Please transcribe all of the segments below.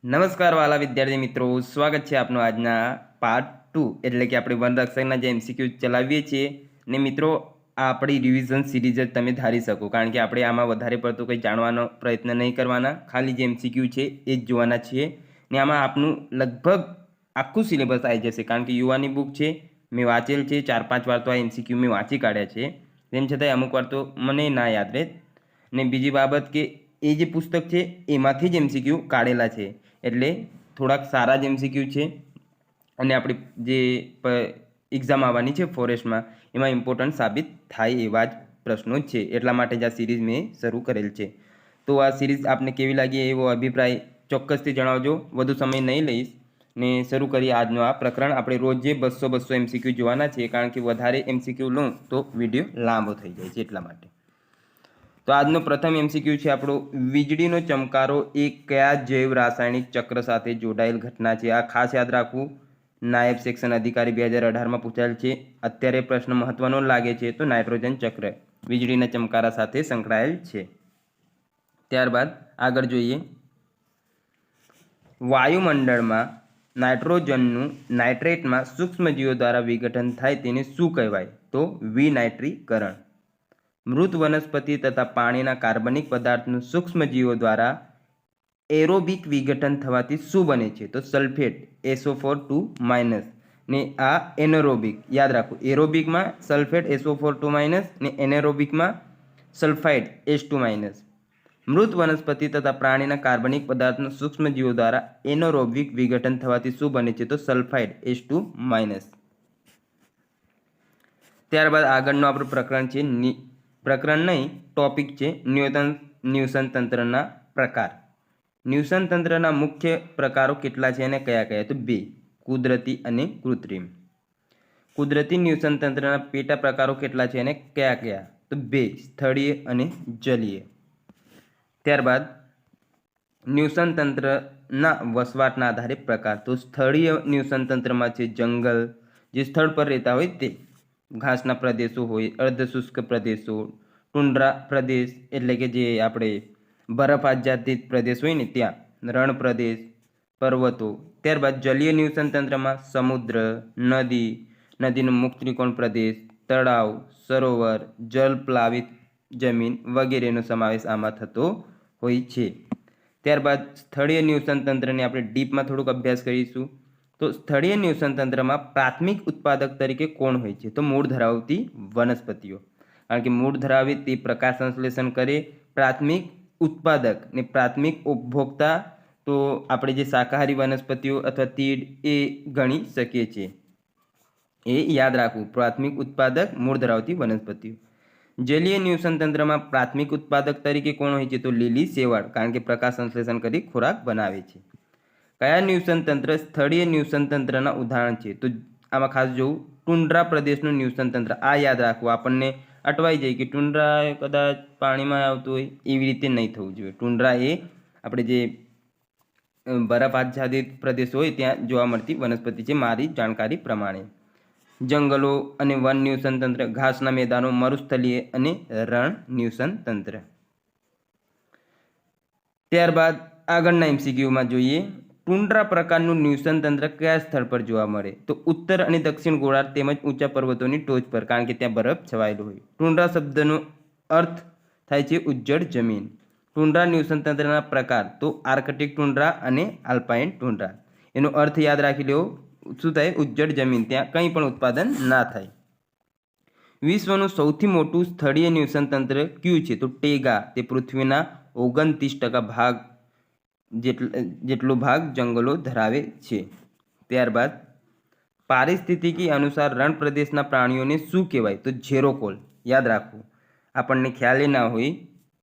નમસ્કાર વાલા વિદ્યાર્થી મિત્રો, સ્વાગત છે આપનું આજના પાર્ટ 2 એટલે કે આપણે વનરક્ષકના જે એમસીક્યુ ચલાવીએ છીએ ને મિત્રો આ આપણી રિવિઝન સિરીઝ જ તમે ધારી શકો, કારણ કે આપણે આમાં વધારે પડતું કંઈ જાણવાનો પ્રયત્ન નહીં કરવાના, ખાલી જે એમસીક્યુ છે એ જ જોવાના છીએ ને આમાં આપનું લગભગ આખું સિલેબસ આવી જશે, કારણ કે યુવાની બુક છે, મેં વાંચેલ છે 4-5 વાર તો આ એમસીક્યુ મેં વાંચી કાઢ્યા છે, તેમ છતાંય અમુક વાર તો મને ના યાદ રહે. ને બીજી બાબત કે એ જે પુસ્તક છે એમાંથી જ એમસીક્યુ કાઢેલા છે, એટલે થોડાક સારા જ એમસીક્યુ છે અને આપણી જે એક્ઝામ આવવાની છે ફોરેસ્ટમાં એમાં ઇમ્પોર્ટન્ટ સાબિત થાય એવા જ પ્રશ્નો જ છે, એટલા માટે જ આ સિરીઝ મેં શરૂ કરેલ છે. તો આ સિરીઝ આપને કેવી લાગી એવો અભિપ્રાય ચોક્કસથી જણાવજો. વધુ સમય નહીં લઈશ ને શરૂ કરીએ આજનો આ પ્રકરણ. આપણે રોજ જે 200 એમસીક્યુ જોવાના છે, કારણ કે વધારે એમસીક્યુ લઉં તો વિડીયો લાંબો થઈ જાય છે, એટલા માટે. તો આજનો પ્રથમ એમસીક્યુ છે આપણો, વીજળીનો ચમકારો એ કયા જૈવ રાસાયણિક ચક્ર સાથે જોડાયેલ ઘટના છે? આ ખાસ યાદ રાખવું, નાયબ સેક્શન અધિકારી 2018માં પૂછાયેલ છે. અત્યારે પ્રશ્ન મહત્વનો લાગે છે તો નાઇટ્રોજન ચક્ર વીજળીના ચમકારા સાથે સંકળાયેલ છે. ત્યારબાદ આગળ જોઈએ, વાયુમંડળમાં નાઇટ્રોજનનું નાઇટ્રેટમાં સૂક્ષ્મજીવો દ્વારા વિઘટન થાય તેને શું કહેવાય? તો વિનાઇટ્રીકરણ. મૃત વનસ્પતિ તથા પાણીના કાર્બનિક પદાર્થનું સૂક્ષ્મજીવો દ્વારા એરોબિક વિઘટન થવાથી શું બને છે? તો સલ્ફેટ SO4 2- ને આ એનએરોબિક. યાદ રાખો, એરોબિકમાં સલ્ફેટ SO4 2- ને એનેરોબિકમાં સલ્ફાઇડ H2-. મૃત વનસ્પતિ તથા પ્રાણીના કાર્બનિક પદાર્થનું સૂક્ષ્મજીવો દ્વારા એનોરોબિક વિઘટન થવાથી શું બને છે? તો સલ્ફાઇડ H2-. ત્યારબાદ આગળનું આપણું પ્રકરણ છે, પ્રકરણ નહીં ટોપિક છે, ન્યુટન તંત્રના પ્રકાર. ન્યુટન તંત્રના મુખ્ય પ્રકારો કેટલા છે અને કયા કયા? તો 2, કુદરતી અને કૃત્રિમ. કુદરતી ન્યુટન તંત્રના પેટા પ્રકારો કેટલા છે અને કયા કયા? તો 2, સ્થળીય અને જલીય. ત્યારબાદ ન્યુટન તંત્રના વસવાટના આધારે પ્રકાર. તો સ્થળીય ન્યુટન તંત્રમાં છે જંગલ, જે સ્થળ પર રહેતા હોય તે, ઘાસના પ્રદેશો હોય, અર્ધશુષ્ક પ્રદેશો, ટુંડ્રા પ્રદેશ એટલે કે જે આપણે બરફ આચ્છાદિત પ્રદેશ હોય ને ત્યાં, રણ પ્રદેશ, પર્વતો. ત્યારબાદ જલીય ન્યુટન તંત્રમાં સમુદ્ર, નદી, નદીનો મુક્ત ત્રિકોણ પ્રદેશ, તળાવ, સરોવર, જલપ્લાવિત જમીન વગેરેનો સમાવેશ આમાં થતો હોય છે. ત્યારબાદ સ્થળીય ન્યુટન તંત્રને આપણે ડીપમાં થોડુંક અભ્યાસ કરીશું. તો સ્થળીય ન્યુટન તંત્રમાં પ્રાથમિક ઉત્પાદક તરીકે કોણ હોય છે? તો મૂળ ધરાવતી વનસ્પતિઓ, કારણ કે મૂળ ધરાવે તે પ્રકાશ સંશ્લેષણ કરે. પ્રાથમિક ઉત્પાદક ને પ્રાથમિક ઉપભોક્તા તો આપણે જે શાકાહારી વનસ્પતિઓ અથવા તીડ એ ગણી શકીએ છીએ. એ યાદ રાખવું, પ્રાથમિક ઉત્પાદક મૂળ ધરાવતી વનસ્પતિઓ. જલીય ન્યુટન તંત્રમાં પ્રાથમિક ઉત્પાદક તરીકે કોણ હોય છે? તો લીલી શેવાળ, કારણ કે પ્રકાશ સંશ્લેષણ કરી ખોરાક બનાવે છે. કયા ન્યુટન તંત્ર સ્થળીય ન્યુટન તંત્રના ઉદાહરણ છે? તો આમાં ખાસ જોવું, ટુંડ્રા પ્રદેશનું ન્યુટન તંત્ર. આ યાદ રાખવું, આપણને અટવાઈ જાય કે ટુંડ્રા કદાચ પાણીમાં આવતું હોય, એવી રીતે નહીં થવું જોઈએ. ટુંડ્રા એ આપણે જે બરફ આચ્છાદિત પ્રદેશ હોય ત્યાં જોવા મળતી વનસ્પતિ છે, મારી જાણકારી પ્રમાણે. જંગલો અને વન ન્યુટન તંત્ર, ઘાસના મેદાનો, મરુસ્થલીય અને રણ ન્યુટન તંત્ર. ત્યારબાદ આગળના એમસીક્યુમાં જોઈએ, ટુંડ્રા પ્રકારનું ન્યુટન તંત્ર કયા સ્થળ પર જોવા મળે? તો ઉત્તર અને દક્ષિણ ગોળાર્ધ તેમજ ઊંચા પર્વતોની ટોચ પર, કારણ કે ત્યાં બરફ છવાયેલો હોય. ટુંડ્રા શબ્દનો અર્થ થાય છે ઉજ્જડ જમીન. ટુંડ્રા ન્યુટન તંત્રના પ્રકાર, તો આર્કટિક ટુંડ્રા અને આલ્પાઇન ટુંડ્રા. એનો અર્થ યાદ રાખી લેવો, શું થાય? ઉજ્જડ જમીન, ત્યાં કંઈ પણ ઉત્પાદન ના થાય. વિશ્વનું સૌથી મોટું સ્થળીય ન્યુટન તંત્ર કયું છે? તો ટેગા. તે પૃથ્વીના 29% ભાગ જેટલો ભાગ જંગલો ધરાવે છે. ત્યારબાદ પારિસ્થિતિકી અનુસાર રણ પ્રદેશના પ્રાણીઓને શું કહેવાય? તો ઝેરોકોલ. યાદ રાખવું, આપણને ખ્યાલ ના હોય,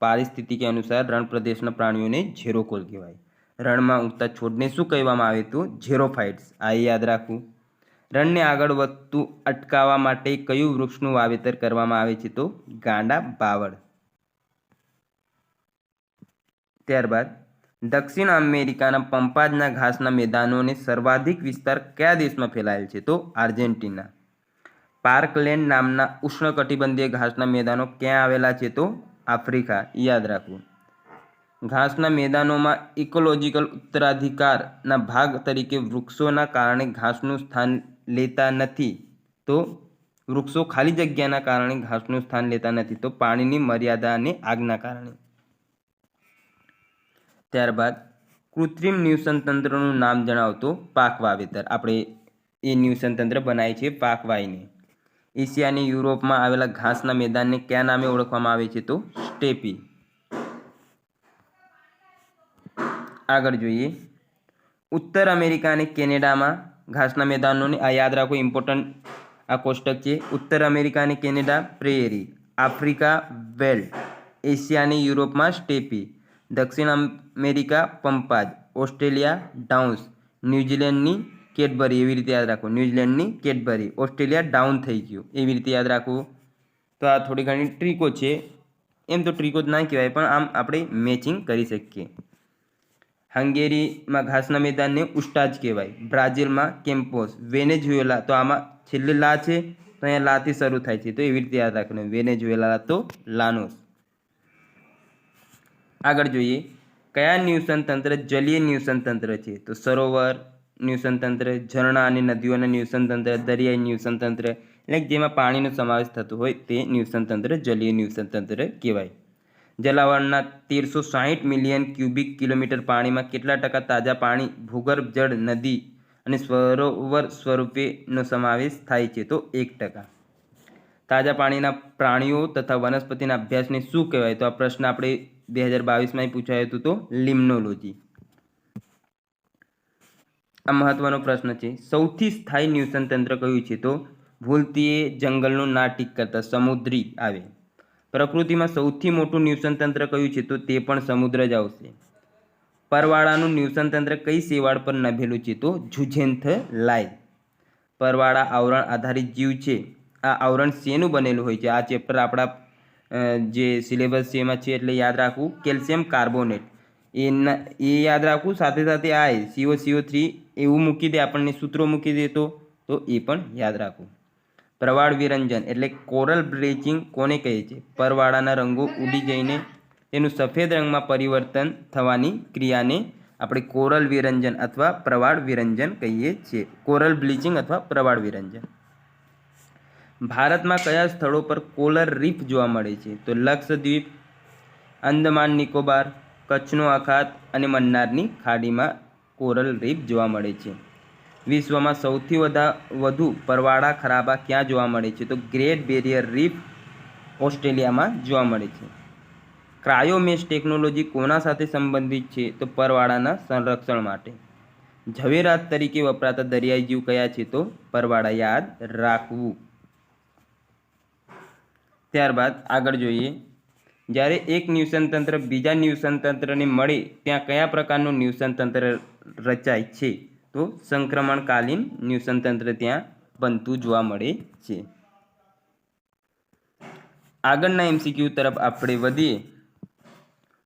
પારિસ્થિતિકી અનુસાર રણ પ્રદેશના પ્રાણીઓને ઝેરોકોલ કહેવાય. રણમાં ઉગતા છોડને શું કહેવામાં આવે? તો ઝેરોફાઇટ્સ. આ યાદ રાખવું. રણને આગળ વધતું અટકાવવા માટે કયું વૃક્ષનું વાવેતર કરવામાં આવે છે? તો ગાંડા બાવળ. ત્યારબાદ દક્ષિણ અમેરિકાના પંપાજના ઘાસના મેદાનોને સર્વાધિક વિસ્તાર કયા દેશમાં ફેલાયેલ છે? તો આર્જેન્ટિના. પાર્કલેન્ડ નામના ઉષ્ણકટિબંધીય ઘાસના મેદાનો ક્યાં આવેલા છે? તો આફ્રિકા. યાદ રાખવું. ઘાસના મેદાનોમાં ઇકોલોજીકલ ઉત્તરાધિકારના ભાગ તરીકે વૃક્ષોના કારણે ઘાસનું સ્થાન લેતા નથી. તો વૃક્ષો ખાલી જગ્યાના કારણે ઘાસનું સ્થાન લેતા નથી. તો પાણીની મર્યાદા અને આગના કારણે. ત્યારબાદ કૃત્રિમ નિવસન તંત્રનું નામ જણાવતો પાક વાવેતર. આપણે એ નિવસન તંત્ર બનાવીએ છીએ પાક વાવીને. એશિયા અને યુરોપમાં આવેલા ઘાસના મેદાનને કયા નામે ઓળખવામાં આવે છે? તો સ્ટેપી. આગળ જોઈએ, ઉત્તર અમેરિકા અને કેનેડામાં ઘાસના મેદાનોને આ યાદ રાખો, ઇમ્પોર્ટન્ટ આ કોષ્ટક છે. ઉત્તર અમેરિકા અને કેનેડા પ્રેરી, આફ્રિકા વેલ્ડ, એશિયા અને યુરોપમાં સ્ટેપી, દક્ષિણ અમેરિકા પંપાજ, ઓસ્ટ્રેલિયા ડાઉન્સ, ન્યૂઝીલેન્ડની કેડબરી. એવી રીતે યાદ રાખો, ન્યૂઝીલેન્ડની કેડબરી, ઓસ્ટ્રેલિયા ડાઉન થઈ ગયું, એવી રીતે યાદ રાખવું. તો આ થોડી ઘણી ટ્રીકો છે. એમ તો ટ્રીકો જ ના કહેવાય, પણ આમ આપણે મેચિંગ કરી શકીએ. હંગેરીમાં ઘાસના મેદાનને ઉસ્ટાજ કહેવાય, બ્રાઝિલમાં કેમ્પોસ, વેનેઝુએલા, તો આમાં છેલ્લે લા છે તો અહીંયા લાથી શરૂ થાય છે, તો એવી રીતે યાદ રાખવાનું, વેનેઝુએલા તો લાનોસ. આગળ જોઈએ, કયા નિવસન તંત્ર જલીય નિવસન તંત્ર છે? તો સરોવર નિવસન તંત્ર, ઝરણા અને નદીઓના નિવસન તંત્ર, દરિયાઈ નિવસન તંત્ર, એટલે જેમાં પાણીનો સમાવેશ થતો હોય તે નિવસન તંત્ર જલીય નિવસન તંત્ર કહેવાય. જલાવરણના 1360 મિલિયન ક્યુબિક કિલોમીટર પાણીમાં કેટલા ટકા તાજા પાણી, ભૂગર્ભ જળ, નદી અને સરોવર સ્વરૂપેનો સમાવેશ થાય છે? તો 1%. તાજા પાણીના પ્રાણીઓ તથા વનસ્પતિના અભ્યાસને શું કહેવાય? તો આ પ્રશ્ન આપણે 2022માં પૂછાયો હતો, તો લિમ્નોલોજી. આ મહત્વનો પ્રશ્ન છે. સૌથી સ્થાયી નિવસન તંત્ર કયું છે? તો ભૂલથી એ જંગલનું ના ટીક કરતા સમુદ્રી આવે. પ્રકૃતિમાં સૌથી મોટું નિવસન તંત્ર કયું છે? તો તે પણ સમુદ્ર જ આવશે. પરવાળાનું નિવસન તંત્ર કઈ શેવાળ પર નભેલું છે? તો ઝુઝેન્થલાઈ. પરવાળા આવરણ આધારિત જીવ છે. આ આવરણ શેનું બનેલું હોય છે? આ ચેપ્ટર આપણા જે સિલેબસ છે એમાં છે, એટલે યાદ રાખવું. કેલ્શિયમ કાર્બોનેટ એ યાદ રાખવું, સાથે સાથે આ CO3 એવું મૂકી દે, આપણને સૂત્રો મૂકી દે તો એ પણ યાદ રાખવું. પ્રવાળ વિરંજન એટલે કોરલ બ્લીચિંગ કોને કહે છે? પરવાળાના રંગો ઉડી જઈને તેનું સફેદ રંગમાં પરિવર્તન થવાની ક્રિયાને આપણે કોરલ વિરંજન અથવા પ્રવાળ વિરંજન કહીએ છીએ. કોરલ બ્લીચિંગ અથવા પ્રવાળ વિરંજન. ભારતમાં કયા સ્થળો પર કોરલ રીફ જોવા મળે છે? તો લક્ષદ્વીપ, અંદમાન નિકોબાર, કચ્છનો અખાત અને મન્નારની ખાડીમાં કોરલ રીફ જોવા મળે છે. વિશ્વમાં સૌથી વધુ પરવાળા ખરાબા ક્યાં જોવા મળે છે? તો ગ્રેટ બેરિયર રીફ ઓસ્ટ્રેલિયામાં જોવા મળે છે. ક્રાયોમેશ ટેકનોલોજી કોના સાથે સંબંધિત છે? તો પરવાળાના સંરક્ષણ માટે. ઝવેરાત તરીકે વપરાતા દરિયાઈ જીવ કયા છે? તો પરવાળા, યાદ રાખવું. ત્યારબાદ આગળ જોઈએ, જ્યારે એક નિવસન તંત્ર બીજા નિવસન તંત્રને મળે ત્યાં કયા પ્રકારનું નિવસન તંત્ર રચાય છે? તો સંક્રમણકાલીન નિવસન તંત્ર ત્યાં બનતું જોવા મળે છે. આગળના MCQ તરફ આપણે વધીએ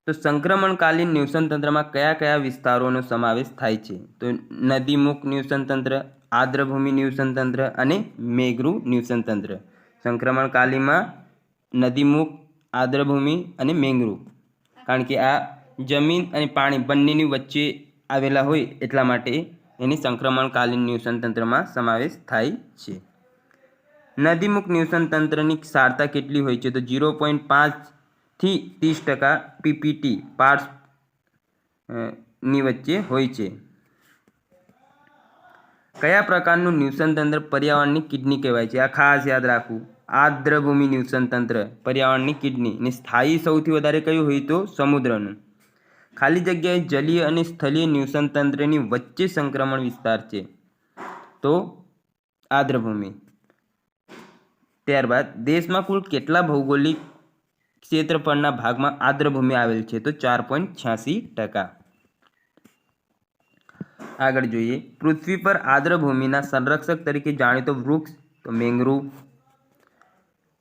તો સંક્રમણકાલીન નિવસન તંત્રમાં કયા કયા વિસ્તારોનો સમાવેશ થાય છે? તો નદીમુખ નિવસન તંત્ર, આર્દ્રભૂમિ નિવસન તંત્ર અને મેઘરૂ નિવસન તંત્ર. સંક્રમણકાલીનમાં નદીમુખ, આર્દ્રભૂમિ અને મેઘરૂ, કારણ કે આ જમીન અને પાણી બંનેની વચ્ચે આવેલા હોય એટલા માટે એની સંક્રમણકાલીન નિવસન તંત્રમાં સમાવેશ થાય છે. નદીમુખ નિવસન તંત્રની ક્ષારતા કેટલી હોય છે? તો 0.5 થી 30% PPT પાર્ટ્સ ની વચ્ચે હોય છે. કયા પ્રકારનું નિવસન તંત્ર પર્યાવરણની કિડની કહેવાય છે? આ ખાસ યાદ રાખવું. આર્દ્રભૂમિ નિવસન તંત્ર પર્યાવરણની કિડની. અને સ્થાયી સૌથી વધારે કયું હોય? તો સમુદ્રનું. ખાલી જગ્યાએ જલીય અને સ્થલીય નિવસન તંત્રની વચ્ચે સંક્રમણ વિસ્તાર છે તો આર્દ્રભૂમિ. ત્યારબાદ દેશમાં કુલ કેટલા ભૌગોલિક ક્ષેત્રફળના ભાગમાં આર્દ્રભૂમિ આવેલ છે? તો 4.86%. આગળ જોઈએ, પૃથ્વી પર આર્દ્રભૂમિના સંરક્ષક તરીકે જાણીતો વૃક્ષ? તો મેંગ્રુવ.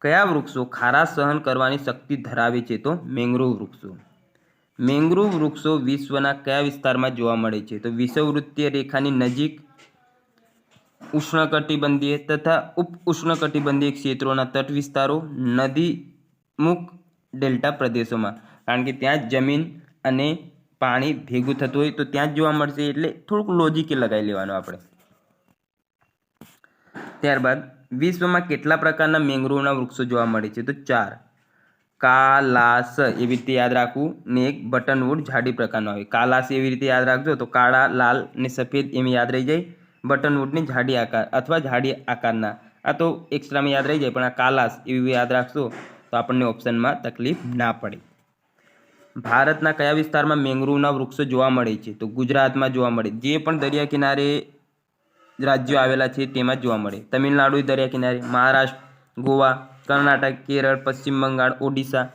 કયા વૃક્ષો ખારાશ સહન કરવાની શક્તિ ધરાવે છે? તો મેંગ્રુવ વૃક્ષો. મેંગ્રુવ વૃક્ષો વિશ્વના કયા વિસ્તારમાં જોવા મળે છે? તો વિષુવવૃત્તીય રેખાની નજીક, ઉષ્ણકટિબંધીય તથા ઉપ ઉષ્ણકટિબંધીય ક્ષેત્રોના તટ વિસ્તારો, નદીમુખ ડેલ્ટા પ્રદેશોમાં, કારણ કે ત્યાં જમીન અને પાણી ભેગું થતું હોય તો ત્યાં જ જોવા મળશે, એટલે થોડુંક લોજિક લગાવી લેવાનું આપણે. ત્યારબાદ વિશ્વમાં કેટલા પ્રકારના મેંગ્રોવના વૃક્ષો જોવા મળે છે? તો 4. કાલાસ એવી રીતે યાદ રાખવું ને એક બટનવુડ જાડી પ્રકારનો આવે. કાલાસ એવી રીતે યાદ રાખજો તો કાળા, લાલ ને સફેદ એમ યાદ રહી જાય. બટનવુડની જાડી આકાર અથવા જાડી આકારના, આ તો એક્સ્ટ્રામાં યાદ રહી જાય, પણ આ કાલાસ એવી યાદ રાખશો તો આપણને ઓપ્શનમાં તકલીફ ના પડે. ભારતના કયા વિસ્તારમાં મેંગ્રોવના વૃક્ષો જોવા મળે છે? તો ગુજરાતમાં જોવા મળે. જે પણ દરિયા કિનારે રાજ્યો આવેલા છે તેમાં જ જોવા મળે. તમિલનાડુ દરિયા કિનારે, મહારાષ્ટ્ર, ગોવા, કર્ણાટક, કેરળ, પશ્ચિમ બંગાળ, ઓડિશા,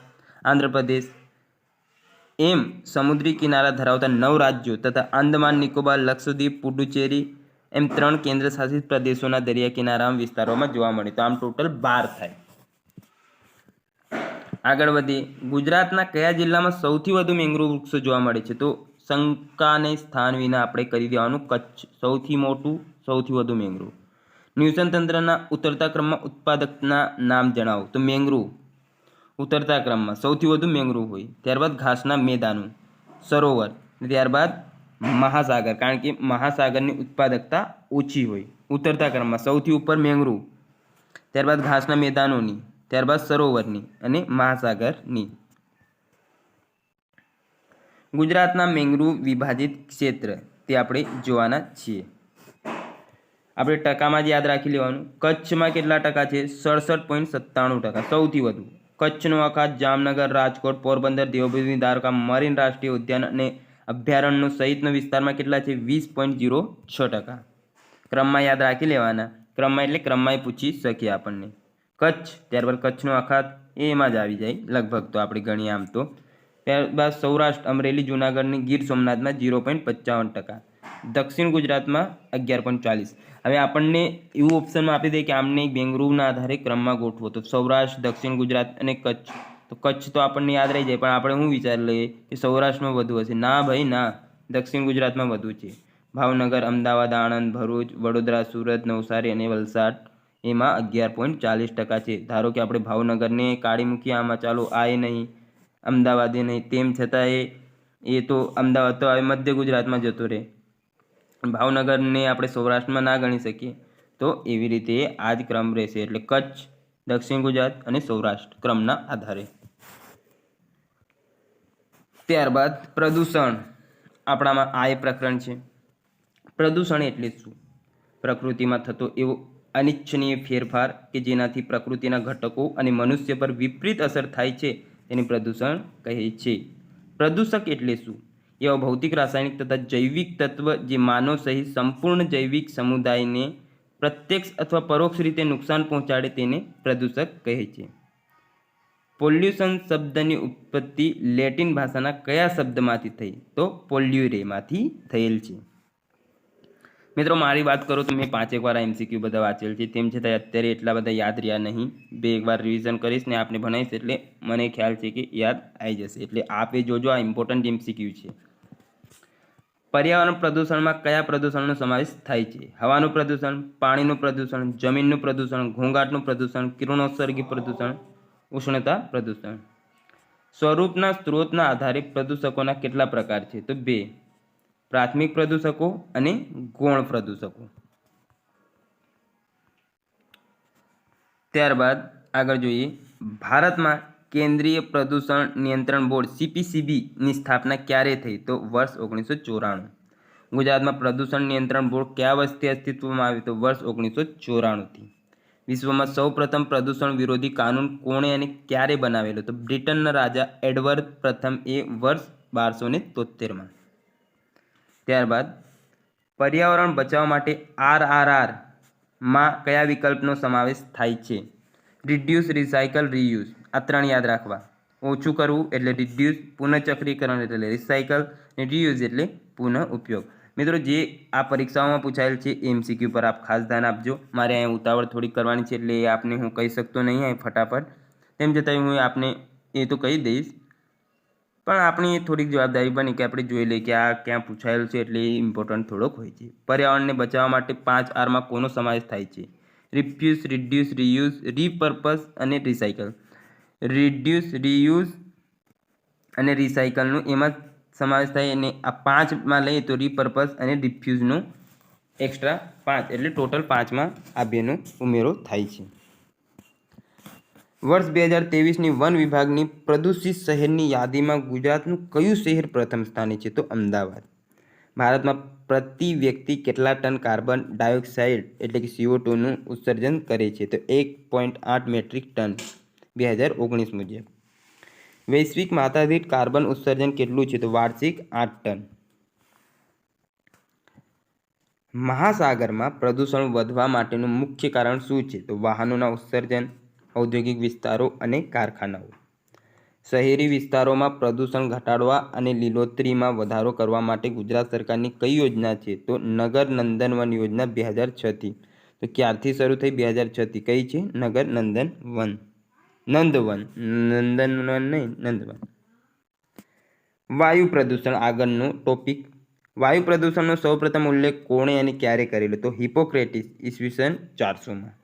આંધ્રપ્રદેશ એમ સમુદ્રી કિનારા ધરાવતા 9 રાજ્યો તથા આંદામાન નિકોબાર, લક્ષદ્વીપ, પુડુચેરી એમ 3 કેન્દ્ર શાસિત પ્રદેશોના દરિયા કિનારા વિસ્તારોમાં જોવા મળે. તો આમ ટોટલ 12 થાય. આગળ વધીએ. ગુજરાતના કયા જિલ્લામાં સૌથી વધુ મેંગ્રોવ વૃક્ષો જોવા મળે છે? તો શંકાને સ્થાન વિના આપણે કરી દેવાનું કચ્છ સૌથી મોટું, સૌથી વધુ મેંગ્રોવ. ન્યુટન તંત્રના ઉતરતા ક્રમમાં ઉત્પાદકના નામ જણાવો. તો મેંગ્રોવ ઉતરતા ક્રમમાં સૌથી વધુ મેંગ્રોવ હોય. ત્યારબાદ ઘાસના મેદાનો, સરોવર, ત્યારબાદ મહાસાગર, કારણ કે મહાસાગરની ઉત્પાદકતા ઓછી હોય. ઉતરતા ક્રમમાં સૌથી ઉપર મેંગ્રોવ, ત્યારબાદ ઘાસના મેદાનોની, ત્યારબાદ સરોવરની અને મહાસાગરની. ગુજરાતના મેંગ્રોવ વિભાજિત ક્ષેત્ર તે આપણે જોવાના છીએ. આપણે ટકામાં જ યાદ રાખી લેવાનું. કચ્છમાં કેટલા ટકા છે? 67.97%, સૌથી વધુ. કચ્છનો અખાત, જામનગર, રાજકોટ, પોરબંદર, દેવભૂમિ, દ્વારકા, મરીન રાષ્ટ્રીય ઉદ્યાન અને અભયારણ્યો સહિતનો વિસ્તારમાં કેટલા છે? 20.06%. ક્રમમાં યાદ રાખી લેવાના. ક્રમમાં એટલે ક્રમમાં પૂછી શકીએ આપણને. કચ્છ, ત્યારબાદ કચ્છનો અખાત એમાં જ આવી જાય લગભગ, તો આપણે ગણીએ આમ તો. ત્યારબાદ સૌરાષ્ટ્ર, અમરેલી, જૂનાગઢની, ગીર સોમનાથમાં 0.55%. દક્ષિણ ગુજરાતમાં 11.40%. હવે આપણને એવું ઓપ્શનમાં આપી દે કે આમને મેંગ્રોવના આધારે ક્રમમાં ગોઠવો, તો સૌરાષ્ટ્ર, દક્ષિણ ગુજરાત અને કચ્છ. તો કચ્છ તો આપણને યાદ રહી જાય, પણ આપણે શું વિચારી લઈએ કે સૌરાષ્ટ્રમાં વધુ હશે. ના ભાઈ ના, દક્ષિણ ગુજરાતમાં વધુ છે. ભાવનગર, અમદાવાદ, આણંદ, ભરૂચ, વડોદરા, સુરત, નવસારી અને વલસાડ એમાં 11.40% છે. ધારો કે આપણે ભાવનગરને કાઢી મૂકીએ આમાં, ચાલો આ નહીં, અમદાવાદે નહીં, તેમ છતાં એ તો અમદાવાદ તો હવે મધ્ય ગુજરાતમાં જતો રહે. ભાવનગરને આપણે સૌરાષ્ટ્રમાં ના ગણી શકીએ. તો એવી રીતે આ જ ક્રમ રહેશે, એટલે કચ્છ, દક્ષિણ ગુજરાત અને સૌરાષ્ટ્ર ક્રમના આધારે. ત્યારબાદ પ્રદૂષણ આપણામાં આ એ પ્રકરણ છે. પ્રદૂષણ એટલે શું? પ્રકૃતિમાં થતો એવો અનિચ્છનીય ફેરફાર કે જેનાથી પ્રકૃતિના ઘટકો અને મનુષ્ય પર વિપરીત અસર થાય છે તેને પ્રદૂષણ કહે છે. પ્રદૂષક એટલે શું? એવા ભૌતિક, રાસાયણિક તથા જૈવિક તત્વ જે માનવ સહિત સંપૂર્ણ જૈવિક સમુદાયને પ્રત્યક્ષ અથવા પરોક્ષ રીતે નુકસાન પહોંચાડે તેને પ્રદૂષક કહે છે. પોલ્યુશન શબ્દની ઉત્પત્તિ લેટિન ભાષાના કયા શબ્દમાંથી થઈ? તો પોલ્યુરેમાંથી થયેલ છે. મિત્રો મારી વાત કરું તો મેં 5 વાર MCQ બધા વાંચેલ છે, તેમ છતાં અત્યારે એટલા બધા યાદ રહ્યા નહીં. 2 વાર રિવિઝન કરીશ ને આપને ભણાવીશ એટલે મને ખ્યાલ છે કે યાદ આવી જશે. એટલે આપે જોજો, આ ઇમ્પોર્ટન્ટ MCQ છે. પર્યાવરણ પ્રદૂષણમાં કયા પ્રદૂષણનો સમાવેશ થાય છે? હવાનું પ્રદૂષણ, પાણીનું પ્રદૂષણ, જમીનનું પ્રદૂષણ, ઘોંઘાટનું પ્રદૂષણ, કિરણોત્સર્ગી પ્રદૂષણ, ઉષ્ણતા પ્રદૂષણ. સ્વરૂપના સ્ત્રોતના આધારે પ્રદૂષકોના કેટલા પ્રકાર છે? તો 2. પ્રાથમિક પ્રદૂષકો અને ગૌણ પ્રદૂષકો. ત્યારબાદ આગળ જોઈએ. ભારતમાં કેન્દ્રીય પ્રદૂષણ નિયંત્રણ બોર્ડ CPCB ની સ્થાપના ક્યારે થઈ? તો વર્ષ 1994. ગુજરાતમાં પ્રદૂષણ નિયંત્રણ બોર્ડ કયા વર્ષથી અસ્તિત્વમાં આવ્યું? તો વર્ષ 1994થી. વિશ્વમાં સૌપ્રથમ પ્રદૂષણ વિરોધી કાનૂન કોણે અને ક્યારે બનાવેલો? તો બ્રિટનના રાજા એડવર્ડ પ્રથમ એ વર્ષ 1273માં. ત્યારબાદ પર્યાવરણ બચાવવા માટે RRR માં કયા વિકલ્પનો સમાવેશ થાય છે? Reduce, recycle, reuse. આ 3 યાદ રાખવા. ઓછું કરવું એટલે રિડ્યુસ, પુનઃચક્રીકરણ એટલે રિસાયકલ, અને રીયુઝ એટલે પુનઃ ઉપયોગ. મિત્રો જે આ પરીક્ષાઓમાં પૂછાયેલ છે MCQ પર આપ ખાસ ધ્યાન આપજો. મારે અહીંયા ઉતાવળ થોડી કરવાની છે એટલે આપને હું કહી શકતો નહીં અહીં ફટાફટ. તેમ છતાં હું આપને એ તો કહી દઈશ, પણ આપણી થોડીક જવાબદારી બની કે આપણે જોઈ લઈએ કે આ ક્યાં પૂછાયેલું છે, એટલે એ ઇમ્પોર્ટન્ટ થોડોક હોય છે. પર્યાવરણને બચાવવા માટે 5Rમાં કોનો સમાવેશ થાય છે? રિફ્યુઝ, રિડ્યુસ, રીયુઝ, રીપર્પઝ અને રિસાયકલ. રિડ્યુસ, રીયુઝ અને રિસાયકલનું એમાં સમાવેશ થાય અને આ 5માં લઈએ તો રીપર્પઝ અને ડિફ્યુઝનો એક્સ્ટ્રા 5 એટલે ટોટલ 5માં આ બેનો ઉમેરો થાય છે. વર્ષ 2023ની વન વિભાગની પ્રદૂષિત શહેરની યાદીમાં ગુજરાતનું કયું શહેર પ્રથમ સ્થાને છે? તો અમદાવાદ. ભારતમાં પ્રતિ વ્યક્તિ કેટલા ટન કાર્બન ડાયોક્સાઇડ એટલે કે CO2નું ઉત્સર્જન કરે છે? તો 1.8 મેટ્રિક ટન 2019 મુજબ. વૈશ્વિક માથાદીઠ કાર્બન ઉત્સર્જન કેટલું છે? તો વાર્ષિક 8 ટન. મહાસાગરમાં પ્રદૂષણ વધવા માટેનું મુખ્ય કારણ શું છે? તો વાહનોના ઉત્સર્જન, ઔદ્યોગિક વિસ્તારો અને કારખાનાઓ. શહેરી વિસ્તારોમાં પ્રદૂષણ ઘટાડવા અને લીલોતરીમાં વધારો કરવા માટે ગુજરાત સરકારની કઈ યોજના છે? તો નગર નંદનવન યોજના 2006થી. તો ક્યારથી શરૂ થઈ? 2006થી. કઈ છે? નગર નંદનવન. નંદનવન નહીં, નંદવન. વાયુ પ્રદૂષણ આગળનો ટોપિક. વાયુ પ્રદૂષણનો સૌપ્રથમ ઉલ્લેખ કોણે અને ક્યારે કરેલો? તો હિપોક્રેટિસ ઈસવીસન 400માં.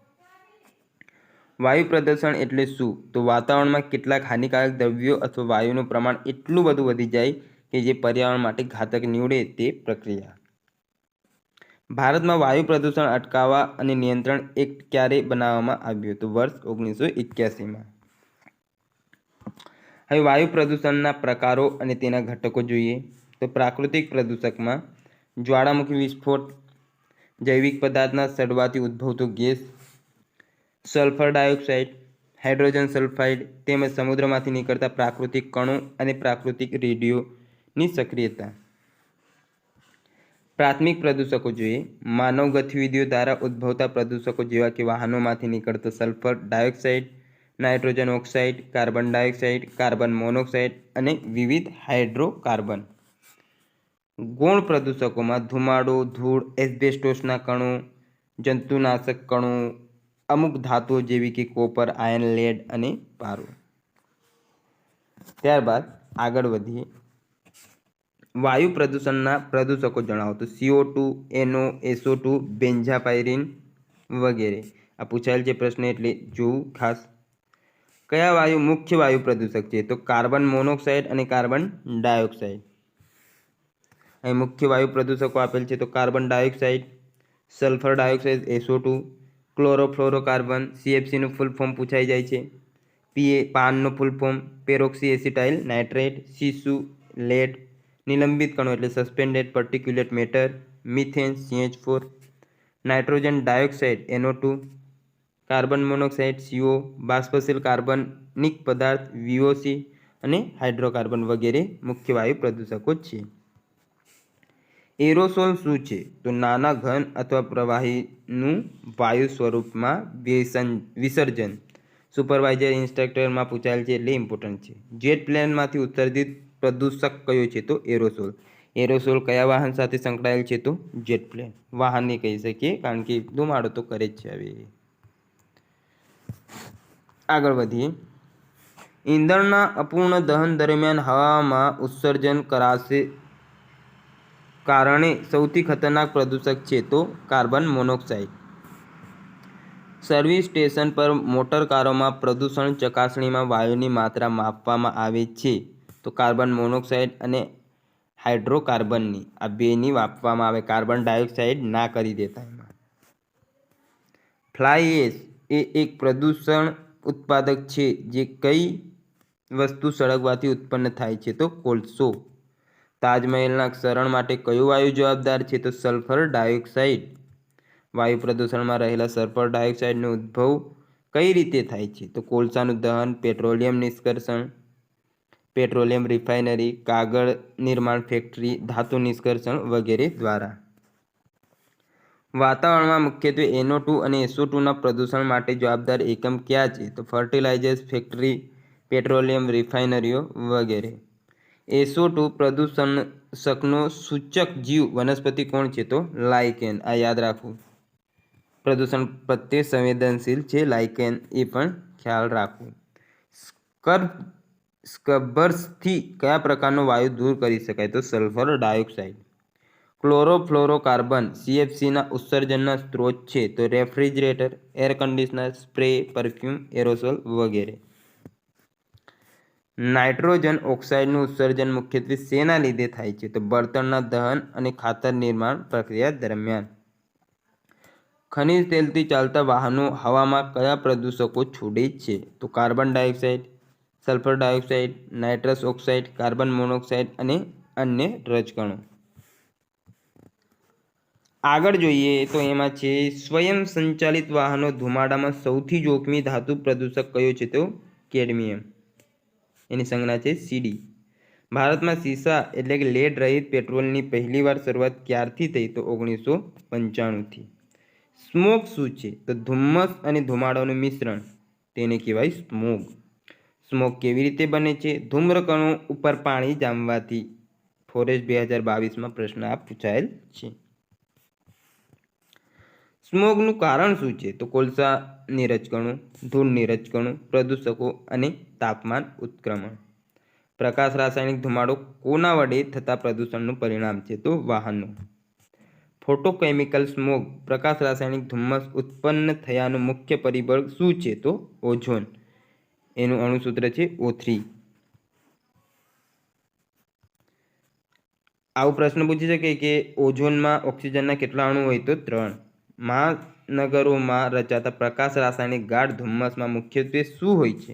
વાયુ પ્રદૂષણ એટલે શું? તો વાતાવરણમાં કેટલાક હાનિકારક દ્રવ્યો અથવા વાયુનું પ્રમાણ એટલું બધું વધી જાય કે જે પર્યાવરણ માટે ઘાતક નીવડે તે પ્રક્રિયા. ભારતમાં વાયુ પ્રદૂષણ અટકાવવા અને નિયંત્રણ એક્ટ ક્યારે બનાવવામાં આવ્યો? તો વર્ષ 1981માં. હવે વાયુ પ્રદૂષણના પ્રકારો અને તેના ઘટકો જોઈએ. તો પ્રાકૃતિક પ્રદૂષકમાં જ્વાળામુખી વિસ્ફોટ, જૈવિક પદાર્થના સડવાથી ઉદ્ભવતો ગેસ, સલ્ફર ડાયોક્સાઇડ, હાઇડ્રોજન સલ્ફાઇડ તેમજ સમુદ્રમાંથી નીકળતા પ્રાકૃતિક કણો અને પ્રાકૃતિક રેડિયોની સક્રિયતા. પ્રાથમિક પ્રદૂષકો જોઈએ. માનવ ગતિવિધિઓ દ્વારા ઉદ્ભવતા પ્રદૂષકો જેવા કે વાહનોમાંથી નીકળતો sulphur dioxide, nitrogen oxide, carbon dioxide, carbon monoxide અને વિવિધ હાઇડ્રોકાર્બન. ગૌણ પ્રદૂષકોમાં ધુમાડો, ધૂળ, એસ્બેસ્ટોસના કણો, જંતુનાશક કણો, અમુક ધાતુઓ જેવી કે કોપર, આયર્ન, લેડ અને પારો. ત્યારબાદ આગળ વધીએ. વાયુ પ્રદૂષણના પ્રદૂષકો જણાવો. તો CO2, NO, SO2, બેન્ઝાપાયરીન વગેરે. આ પૂછાયેલ છે પ્રશ્ન એટલે જોવું ખાસ. કયા વાયુ મુખ્ય વાયુ પ્રદૂષક છે? તો કાર્બન મોનોક્સાઇડ અને કાર્બન ડાયોક્સાઇડ. અહીં મુખ્ય વાયુ પ્રદૂષકો આપેલ છે. તો carbon dioxide, sulphur dioxide SO2, chlorofluorocarbon CFCનું ફૂલ ફોર્મ પૂછાઈ જાય છે. પાનનો full form peroxy acetyl nitrate, સીસુ, લેડ, નિલંબિત કણો એટલે suspended particulate matter, methane CH4, nitrogen dioxide NO2, carbon monoxide CO, બાષ્પશીલ કાર્બનિક પદાર્થ VOC અને હાઇડ્રોકાર્બન વગેરે મુખ્ય વાયુ પ્રદૂષકો છે. એરોસોલ શું છે? તો નાના ઘન અથવા પ્રવાહીનું વાયુ સ્વરૂપમાં વિસર્જન. સુપરવાઇઝર ઇન્સ્ટ્રક્ટરમાં પૂછાયેલ છે એટલે ઇમ્પોર્ટન્ટ છે. જેટ પ્લેનમાંથી ઉત્સર્જિત પ્રદૂષક કયો છે? તો એરોસોલ. એરોસોલ કયા વાહન સાથે સંકળાયેલ છે? તો જેટ પ્લેન. વાહન નહીં કહી શકીએ કારણ કે ધુમાડો તો કરે જ છે. હવે આગળ વધીએ. ઈંધણના અપૂર્ણ દહન દરમિયાન હવામાં ઉત્સર્જન કરાશે કારણે સૌથી ખતરનાક પ્રદૂષક છે? તો કાર્બન મોનોક્સાઇડ. સર્વિસ સ્ટેશન પર મોટરકારોમાં પ્રદૂષણ ચકાસણીમાં વાયુની માત્રા માપવામાં આવે છે. તો કાર્બન મોનોક્સાઇડ અને હાઇડ્રોકાર્બનની આ બેની માપવામાં આવે. કાર્બન ડાયોક્સાઇડ ના કરી દેતા એમાં. ફ્લાય એશ એ એક પ્રદૂષણ ઉત્પાદક છે જે કઈ વસ્તુ સળગવાથી ઉત્પન્ન થાય છે? તો કોલસો. તાજમહેલના ક્ષરણ માટે કયું વાયુ જવાબદાર છે? તો સલ્ફર ડાયોક્સાઇડ. વાયુ પ્રદૂષણમાં રહેલા સલ્ફર ડાયોક્સાઇડનો ઉદ્ભવ કઈ રીતે થાય છે? તો કોલસાનું દહન, પેટ્રોલિયમ નિષ્કર્ષણ, પેટ્રોલિયમ રિફાઇનરી, કાગળ નિર્માણ ફેક્ટરી, ધાતુ નિષ્કર્ષણ વગેરે દ્વારા. વાતાવરણમાં મુખ્યત્વે NO2 અને SO2ના પ્રદૂષણ માટે જવાબદાર એકમ કયા છે? તો ફર્ટિલાઇઝર્સ ફેક્ટરી, પેટ્રોલિયમ રિફાઇનરીઓ વગેરે. SO2 પ્રદૂષણકનો સૂચક જીવ વનસ્પતિ કોણ છે? તો લાઇકેન. આ યાદ રાખવું. પ્રદૂષણ પ્રત્યે સંવેદનશીલ છે લાઇકેન, એ પણ ખ્યાલ રાખવું. સ્કર્બ્સથી કયા પ્રકારનો વાયુ દૂર કરી શકાય? તો સલ્ફર ડાયોક્સાઇડ. ક્લોરોફ્લોરોકાર્બન CFCના ઉત્સર્જનના સ્ત્રોત છે? તો refrigerator, air conditioner, spray, perfume, aerosol વગેરે. નાઇટ્રોજન ઓક્સાઇડનું ઉત્સર્જન મુખ્યત્વે શેના લીધે થાય છે? તો બળતણના દહન અને ખાતર નિર્માણ પ્રક્રિયા દરમિયાન. ખનિજ તેલથી ચાલતા વાહનો હવામાં કયા પ્રદૂષકો છોડે છે? તો carbon dioxide, sulphur dioxide, nitrous oxide, carbon monoxide અને અન્ય રજકણો. આગળ જોઈએ તો એમાં છે સ્વયં સંચાલિત વાહનો ધુમાડામાં સૌથી જોખમી ધાતુ પ્રદૂષક કયો છે? તો કેડમિયમ. એની સંજ્ઞા છે સીડી. ભારતમાં સીસા એટલે કે લેડ રહિત પેટ્રોલની પહેલીવાર શરૂઆત ક્યારથી થઈ? તો 1995થી. સ્મોગ શું છે? તો ધુમ્મસ અને ધુમાડાનું મિશ્રણ, તેને કહેવાય સ્મોગ. સ્મોગ કેવી રીતે બને છે? ધૂમ્રકણો ઉપર પાણી જામવાથી. ફોરેસ્ટ 2022માં પ્રશ્ન આ પૂછાયેલ છે. સ્મોગનું કારણ શું છે? તો કોલસાની રજકણો, ધૂળની રજકણો, પ્રદૂષકો અને તાપમાન ઉત્ક્રમણ. પ્રકાશ રાસાયણિક ધુમાડો કોના વડે થતા પ્રદૂષણનું પરિણામ છે? તો વાહનો. ફોટોકેમિકલ સ્મોગ પ્રકાશ રાસાયણિક ધુમ્મસ ઉત્પન્ન થયાનું મુખ્ય પરિબળ શું છે? તો ઓઝોન. એનું અણુસૂત્ર છે O3. આવું પ્રશ્ન પૂછી શકે કે ઓઝોનમાં ઓક્સિજનના કેટલા અણુ હોય? તો 3. મહાનગરોમાં રચાતા પ્રકાશ રાસાયણિક ગાઢ ધુમ્મસમાં મુખ્યત્વે શું હોય છે?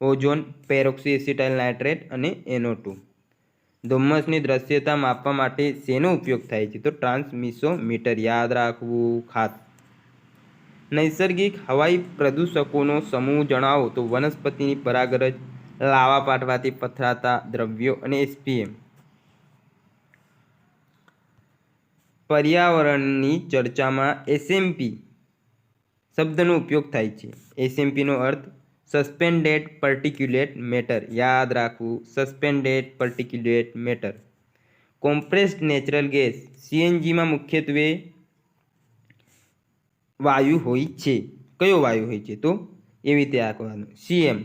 ઓઝોન, પેરોક્સી એસિટાઇલ નાઇટ્રેટ અને NO2. ધુમ્મસની દ્રશ્યતા માપવા માટે શેનો ઉપયોગ થાય છે? તો ટ્રાન્સમિસોમીટર. યાદ રાખવું ખાસ. નૈસર્ગિક હવાઈ પ્રદૂષકોનો સમૂહ જણાવો. તો વનસ્પતિની પરાગરજ, લાવા પાટવાથી પથરાતા દ્રવ્યો અને SPM. પર્યાવરણની ચર્ચામાં SMP શબ્દનો ઉપયોગ થાય છે. SMPનો અર્થ સસ્પેન્ડેડ પર્ટિક્યુલેટ મેટર. યાદ રાખવું, suspended particulate matter. Compressed natural gas CNGમાં મુખ્યત્વે વાયુ હોય છે. કયો વાયુ હોય છે? તો એવી રીતે આંકવાનું. CM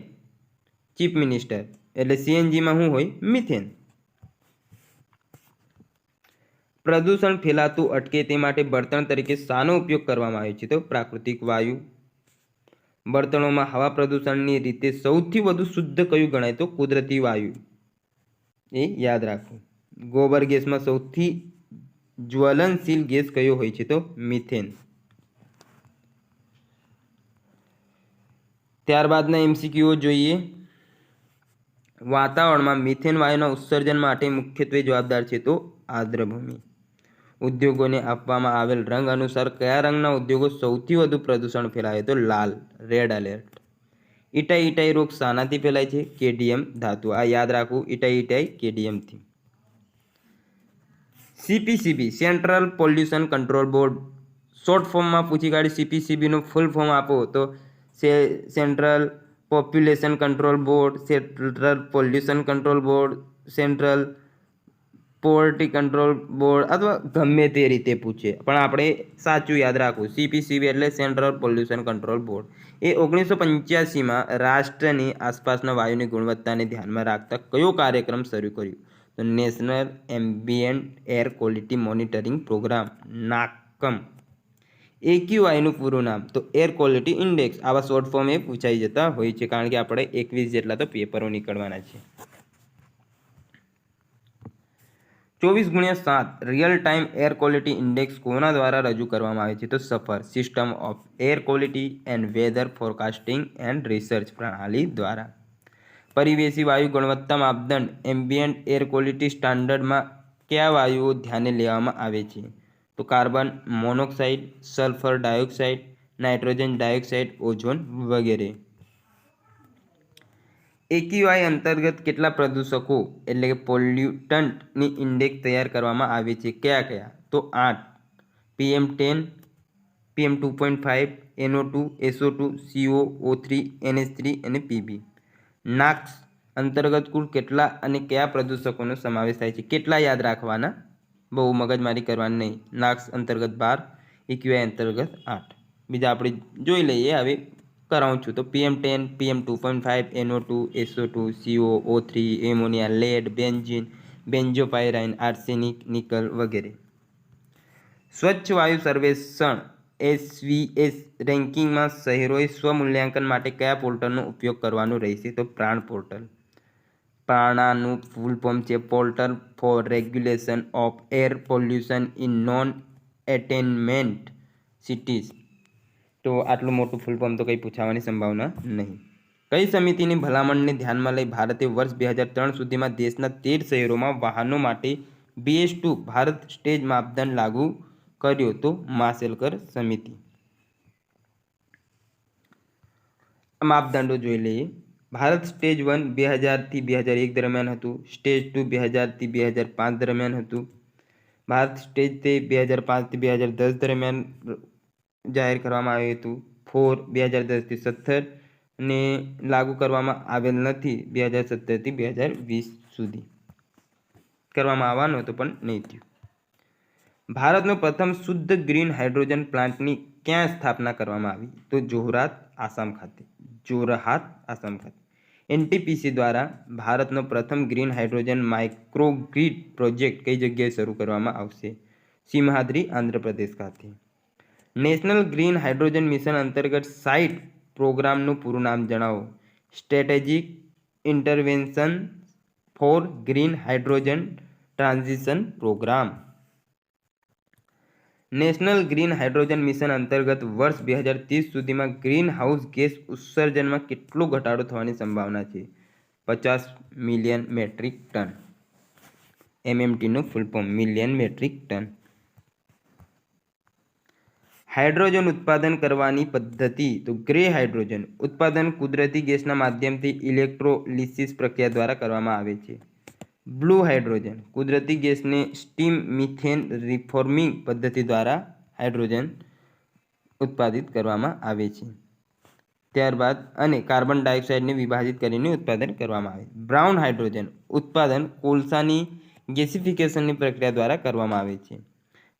ચીફ મિનિસ્ટર, એટલે CNGમાં શું હોય? મિથેન. પ્રદૂષણ ફેલાતું અટકે તે માટે બળતણ તરીકે શાનો ઉપયોગ કરવામાં આવે છે? તો પ્રાકૃતિક વાયુ. બળતણોમાં હવા પ્રદૂષણની રીતે સૌથી વધુ શુદ્ધ કયું ગણાય? તો કુદરતી વાયુ. એ યાદ રાખવું. ગોબર ગેસમાં સૌથી જ્વલનશીલ ગેસ કયો હોય છે? તો મિથેન. ત્યારબાદના MCQ જોઈએ. વાતાવરણમાં મિથેન વાયુના ઉત્સર્જન માટે મુખ્યત્વે જવાબદાર છે? તો આર્દ્રભૂમિ. ઉદ્યોગોને આપવામાં આવેલ રંગ અનુસાર કયા રંગના ઉદ્યોગો સૌથી વધુ પ્રદૂષણ ફેલાવે? તો લાલ, રેડ એલર્ટ. ઇટાઈ રોગ શાનાથી ફેલાય છે? કેડમિયમ ધાતુ. આ યાદ રાખવું, ઇટાઈ કેડમિયમથી. CPCB central pollution control board. Short ફોર્મમાં પૂછી કાઢી CPCBનું ફૂલ ફોર્મ આપો તો central population control board, central pollution control board, central poverty control board, અથવા ગમે તે રીતે પૂછે, પણ આપણે સાચું યાદ રાખવું. CPCB એટલે સેન્ટ્રલ પોલ્યુશન કંટ્રોલ બોર્ડ. એ 1985માં રાષ્ટ્રની આસપાસના વાયુની ગુણવત્તાને ધ્યાનમાં રાખતા કયો કાર્યક્રમ શરૂ કર્યો? તો national ambient air quality monitoring programme, નાકમ. AQIનું પૂરું નામ? તો એર ક્વોલિટી ઇન્ડેક્સ. આવા શોર્ટ ફોર્મ એ પૂછાઈ જતા હોય છે, કારણ કે આપણે 21 જેટલા તો પેપરો નીકળવાના છે. 24x7 real time air quality index કોના દ્વારા રજૂ કરવામાં આવે છે? તો SAFAR, system of air quality and weather forecasting and research પ્રણાલી દ્વારા. પરિવેશી વાયુ ગુણવત્તા માપદંડ એમ્બિયન્ટ એર ક્વોલિટી સ્ટાન્ડર્ડમાં કયા વાયુઓ ધ્યાને લેવામાં આવે છે? તો carbon monoxide, sulphur dioxide, nitrogen dioxide, ozone વગેરે. AQI અંતર્ગત કેટલા પ્રદૂષકો એટલે કે પોલ્યુટન્ટની ઇન્ડેક્સ તૈયાર કરવામાં આવે છે? કયા? તો 8. PM10, PM2.5, NO2, SO2, CO, O3, NH3 અને PB. નાક્સ અંતર્ગત કુલ કેટલા અને કયા પ્રદૂષકોનો સમાવેશ થાય છે? કેટલા યાદ રાખવાના, બહુ મગજમારી કરવાની નહીં. નાક્સ અંતર્ગત 12, AQI અંતર્ગત 8. બીજા આપણે જોઈ લઈએ, હવે કરાવું છું. તો PM10, PM2.5, NO2, SO2, CO, O3, ammonia, lead, benzene, benzopyrene, arsenic, nickel વગેરે. સ્વચ્છ વાયુ સર્વેક્ષણ SVS રેન્કિંગમાં શહેરોએ સ્વમૂલ્યાંકન માટે કયા પોર્ટલનો ઉપયોગ કરવાનો રહેશે? તો પ્રાણ પોર્ટલ. પાણાનું ફૂલ ફોર્મ છે portal for regulation of air pollution in non attainment cities. તો આટલું મોટું ફૂલ ફોર્મ તો કંઈ પૂછાવાની સંભાવના નહીં. કઈ સમિતિની ભલામણને ધ્યાનમાં લઈ ભારતે વર્ષ 2003 સુધીમાં દેશના 13 શહેરોમાં વાહનો માટે BS2 ભારત સ્ટેજ માપદંડ લાગુ કર્યો? તો માશેલકર સમિતિ. માપદંડો જોઈ લઈએ. ભારત સ્ટેજ 1 2000 થી 2001 દરમિયાન હતું. સ્ટેજ 2 2000 થી 2005 દરમિયાન હતું. ભારત સ્ટેજ 3 2005 થી 2010 દરમિયાન જાહેર કરવામાં આવ્યું હતું. 4 2010 થી 17 ને લાગુ કરવામાં આવેલ નથી 2017 થી 2020 સુધી. કરવામાં આવવાનો હતો પણ નહીં થયું. ભારતનો પ્રથમ શુદ્ધ ગ્રીન હાઇડ્રોજન પ્લાન્ટની ક્યાં સ્થાપના કરવામાં આવી? તો જોરહાટ આસામ ખાતે. NTPC દ્વારા ભારતનો પ્રથમ ગ્રીન હાઇડ્રોજન માઇક્રોગ્રીડ પ્રોજેક્ટ કઈ જગ્યાએ શરૂ કરવામાં આવશે? સિમહાદ્રી આંધ્રપ્રદેશ ખાતે. નેશનલ ગ્રીન હાઇડ્રોજન મિશન અંતર્ગત સાઇટ પ્રોગ્રામનું પૂરું નામ જણાવો. Strategic intervention for green hydrogen transition programme. National green hydrogen mission અંતર્ગત વર્ષ 2030 સુધીમાં ગ્રીન હાઉસ ગેસ ઉત્સર્જનમાં કેટલો ઘટાડો થવાની સંભાવના છે? 50 મિલિયન મેટ્રિક ટન. MMTનું full form million metric tonne. Hydrogen ઉત્પાદન કરવાની પદ્ધતિ? તો ગ્રે હાઇડ્રોજન ઉત્પાદન કુદરતી ગેસના માધ્યમથી ઇલેક્ટ્રોલિસિસ પ્રક્રિયા દ્વારા કરવામાં આવે છે. બ્લુ હાઇડ્રોજન કુદરતી ગેસને સ્ટીમ મિથેન રિફોર્મિંગ પદ્ધતિ દ્વારા હાઇડ્રોજન ઉત્પાદિત કરવામાં આવે છે. ત્યારબાદ અને કાર્બન ડાયોક્સાઇડને વિભાજિત કરીને ઉત્પાદન કરવામાં આવે. બ્રાઉન હાઇડ્રોજન ઉત્પાદન કોલસાની ગેસિફિકેશનની પ્રક્રિયા દ્વારા કરવામાં આવે છે.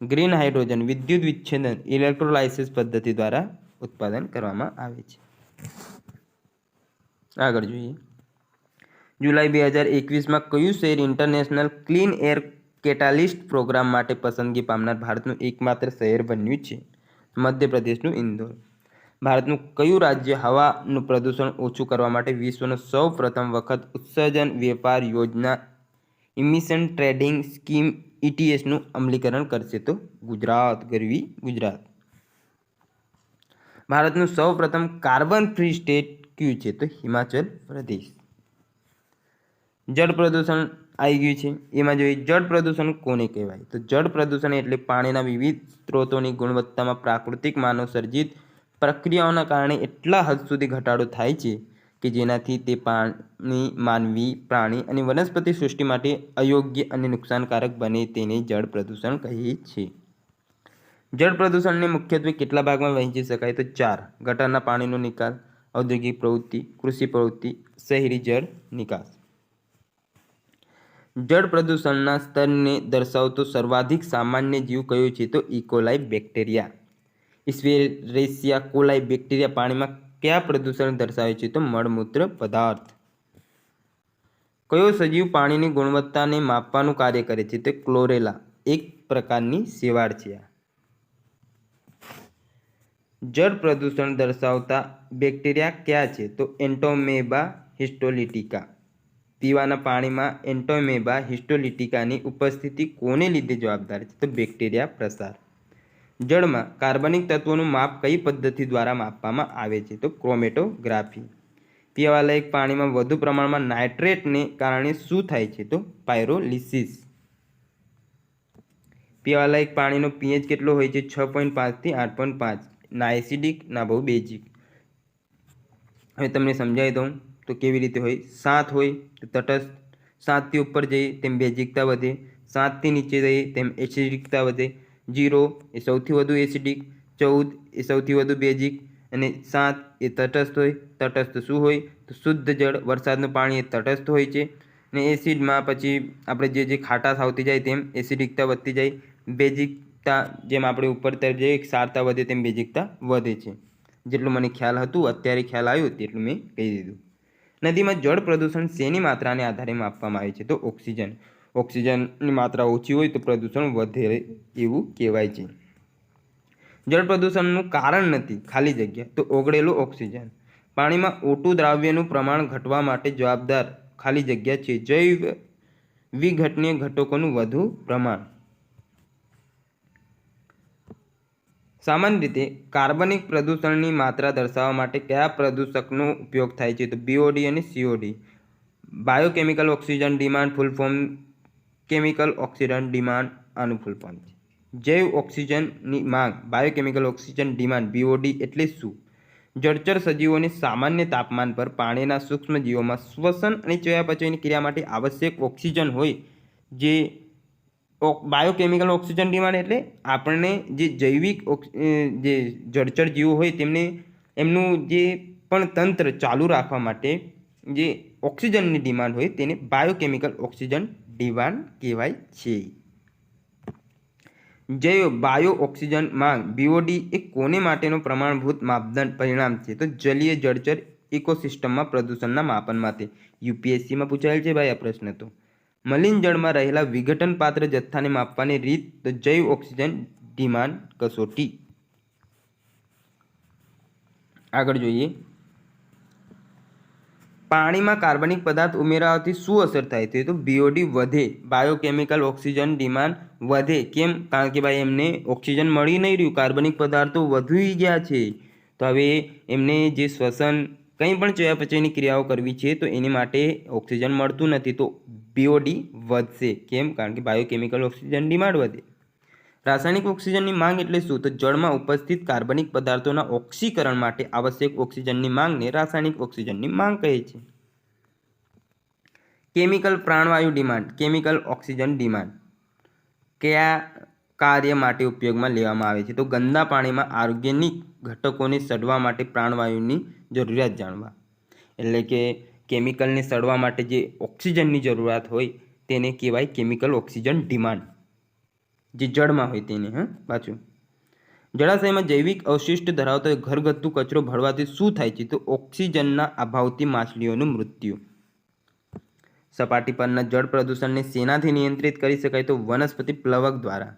ગ્રીન હાઇડ્રોજન વિદ્યુત વિચ્છેદન ઇલેક્ટ્રોલાઇસિસ પદ્ધતિ દ્વારા ઉત્પાદન કરવામાં આવે છે. આગળ જોઈએ. જુલાઈ 2021માં કયું શહેર international clean air catalyst programme માટે પસંદગી પામનાર ભારતનું એકમાત્ર શહેર બન્યું છે? મધ્યપ્રદેશનું ઇન્દોર. ભારતનું કયું રાજ્ય હવાનું પ્રદૂષણ ઓછું કરવા માટે વિશ્વનો સૌ પ્રથમ વખત ઉત્સર્જન વેપાર યોજના ઇમિશન ટ્રેડિંગ સ્કીમ ETSનું અમલીકરણ કરશે? તો ગુજરાત. ગરવી ગુજરાત. ભારતનું સૌ પ્રથમ કાર્બન ફ્રી સ્ટેટ કયું છે? તો હિમાચલ પ્રદેશ. જળ પ્રદૂષણ આવી ગયું છે. એમાં જોઈએ જળ પ્રદૂષણ કોને કહેવાય? તો જળ પ્રદૂષણ એટલે પાણીના વિવિધ સ્ત્રોતોની ગુણવત્તામાં પ્રાકૃતિક માનવ સર્જિત પ્રક્રિયાઓના કારણે એટલા હદ સુધી ઘટાડો થાય છે કે જેનાથી તે પાણી માનવી પ્રાણી અને વનસ્પતિ સૃષ્ટિ માટે અયોગ્ય અને નુકસાનકારક બને તેને જળ પ્રદૂષણ કહે છે. જળ પ્રદૂષણને મુખ્યત્વે કેટલા ભાગમાં વહેંચી શકાય? તો 4. ગટરના પાણીનો નિકાલ, ઔદ્યોગિક પ્રવૃત્તિ, કૃષિ પ્રવૃત્તિ, શહેરી જળ નિકાસ. જળ પ્રદૂષણના સ્તરને દર્શાવતો સર્વાધિક સામાન્ય જીવ કયો છે? તો ઇકોલાઈ બેક્ટેરિયા. ઇસ્વેરેસિયા કોલાઈ બેક્ટેરિયા પાણીમાં કયા પ્રદૂષણ દર્શાવે છે? તો મળમૂત્ર પદાર્થ. કયો સજીવ પાણીની ગુણવત્તાને માપવાનું કાર્ય કરે છે? તે ક્લોરેલા એક પ્રકારની શેવાળ છે. જળ પ્રદૂષણ દર્શાવતા બેક્ટેરિયા કયા છે? તો એન્ટોમેબા હિસ્ટોલિટિકા. પીવાના પાણીમાં એન્ટોમેબા હિસ્ટોલિટિકાની ઉપસ્થિતિ કોને લીધે જવાબદાર છે? તો બેક્ટેરિયા પ્રસાર. જળમાં કાર્બનિક તત્વોનું માપ કઈ પદ્ધતિ દ્વારા માપવામાં આવે છે? તો ક્રોમેટોગ્રાફી. પીવાલાયક પાણીમાં વધુ પ્રમાણમાં નાઇટ્રેટને કારણે શું થાય છે? તો પાયરોલિસિસ. પીવાલાયક પાણીનો pH કેટલો હોય છે? 6.5 થી 8.5. ના એસિડિક ના બહુ બેઝિક. હવે તમને સમજાવી દઉં તો કેવી રીતે હોય. 7 હોય તો તટસ્થ, 7થી ઉપર જઈએ તેમ બેઝિકતા વધે, 7થી નીચે જઈએ તેમ એસિડિકતા વધે, 0 એ સૌથી વધુ એસિડિક, 14 એ સૌથી વધુ બેઝિક અને 7 એ તટસ્થ હોય. તટસ્થ શું હોય? તો શુદ્ધ જળ વરસાદનું પાણી એ તટસ્થ હોય છે. અને એસિડમાં પછી આપણે જે ખાટાશ આવતી જાય તેમ એસિડિકતા વધતી જાય. બેઝિકતા જેમ આપણે ઉપર તરફ જઈએ ક્ષારતા વધે તેમ બેઝિકતા વધે છે. જેટલું મને ખ્યાલ હતું અત્યારે ખ્યાલ આવ્યું તેટલું મેં કહી દીધું. નદીમાં જળ પ્રદૂષણ શેની માત્રાને આધારે માપવામાં આવે છે? તો ઓક્સિજન. ઓક્સિજનની માત્રા ઓછી હોય તો પ્રદૂષણ વધે એવું કહેવાય છે. જળ પ્રદૂષણનું કારણ નથી ખાલી જગ્યા તો ઓગળેલું ઓક્સિજન. પાણીમાં O2 દ્રાવ્યનું પ્રમાણ ઘટવા માટે જવાબદાર ખાલી જગ્યા છે. જૈવ વિઘટનીય ઘટકોનું વધુ પ્રમાણ. સામાન્ય રીતે કાર્બનિક પ્રદૂષણની માત્રા દર્શાવવા માટે કયા પ્રદૂષકનો ઉપયોગ થાય છે? તો BOD અને COD. Biochemical oxygen demand full form chemical oxygen demand આનું ફૂલ ફોર્મ છે. જૈવ ઓક્સિજનની માંગ બાયોકેમિકલ ઓક્સિજન ડિમાન્ડ BOD એટલે શું? જળચર સજીવોને સામાન્ય તાપમાન પર પાણીના સૂક્ષ્મજીવોમાં શ્વસન અને ચયાપચયની ક્રિયા માટે આવશ્યક ઓક્સિજન હોય જે બાયોકેમિકલ ઓક્સિજન ડિમાન્ડ એટલે આપણને જે જૈવિક જે જળચર જીવો હોય તેમને એમનું જે પણ તંત્ર ચાલુ રાખવા માટે જે ઓક્સિજનની ડિમાન્ડ હોય તેને બાયોકેમિકલ ઓક્સિજન ડિમાન્ડ કહેવાય છે. જૈવ બાયો ઓક્સિજન માંગ BOD એ કોને માટેનો પ્રમાણભૂત માપદંડ પરિણામ છે? તો જલીય જળચર ઇકોસિસ્ટમમાં પ્રદૂષણના માપન માટે. UPSCમાં પૂછાયેલ છે ભાઈ આ પ્રશ્ન. તો મલિન જળમાં રહેલા વિઘટન પાત્ર જથ્થાને માપવાની રીત તો જૈવ ઓક્સિજન ડિમાન્ડ કસોટી. આગળ જોઈએ, પાણીમાં કાર્બનિક પદાર્થ ઉમેરવાથી શું અસર થાય છે? તો BOD વધે, બાયોકેમિકલ ઓક્સિજન ડિમાન્ડ વધે. કેમ? કારણ કે ભાઈ એમને ઓક્સિજન મળી નહીં રહ્યું, કાર્બનિક પદાર્થો વધી ગયા છે. તો હવે એમને જે શ્વસન કંઈ પણ ચયાપચયની ક્રિયાઓ કરવી છે તો એની માટે ઓક્સિજન મળતું નથી, તો BOD વધશે. કેમ? કારણ કે બાયોકેમિકલ ઓક્સિજન ડિમાન્ડ વધે. રાસાયણિક ઓક્સિજનની માંગ એટલે શું? તો જળમાં ઉપસ્થિત કાર્બનિક પદાર્થોના ઓક્સીકરણ માટે આવશ્યક ઓક્સિજનની માંગને રાસાયણિક ઓક્સિજનની માંગ કહે છે. કેમિકલ પ્રાણવાયુ ડિમાન્ડ કેમિકલ ઓક્સિજન ડિમાન્ડ કયા કાર્ય માટે ઉપયોગમાં લેવામાં આવે છે? તો ગંદા પાણીમાં ઓર્ગેનિક ઘટકોને સડવા માટે પ્રાણવાયુની જરૂરિયાત જાણવા. એટલે કે કેમિકલને સડવા માટે જે ઓક્સિજનની જરૂરિયાત હોય તેને કહેવાય કેમિકલ ઓક્સિજન ડિમાન્ડ, જે જળમાં હોય તેને. પાછું, જળાશયમાં જૈવિક અવશિષ્ટ ધરાવતો ઘરગથ્થુ કચરો ભળવાથી શું થાય છે? તો ઓક્સિજનના અભાવથી માછલીઓનું મૃત્યુ. સપાટી પરના જળ પ્રદૂષણને શેનાથી નિયંત્રિત કરી શકાય? તો વનસ્પતિ પ્લવક દ્વારા.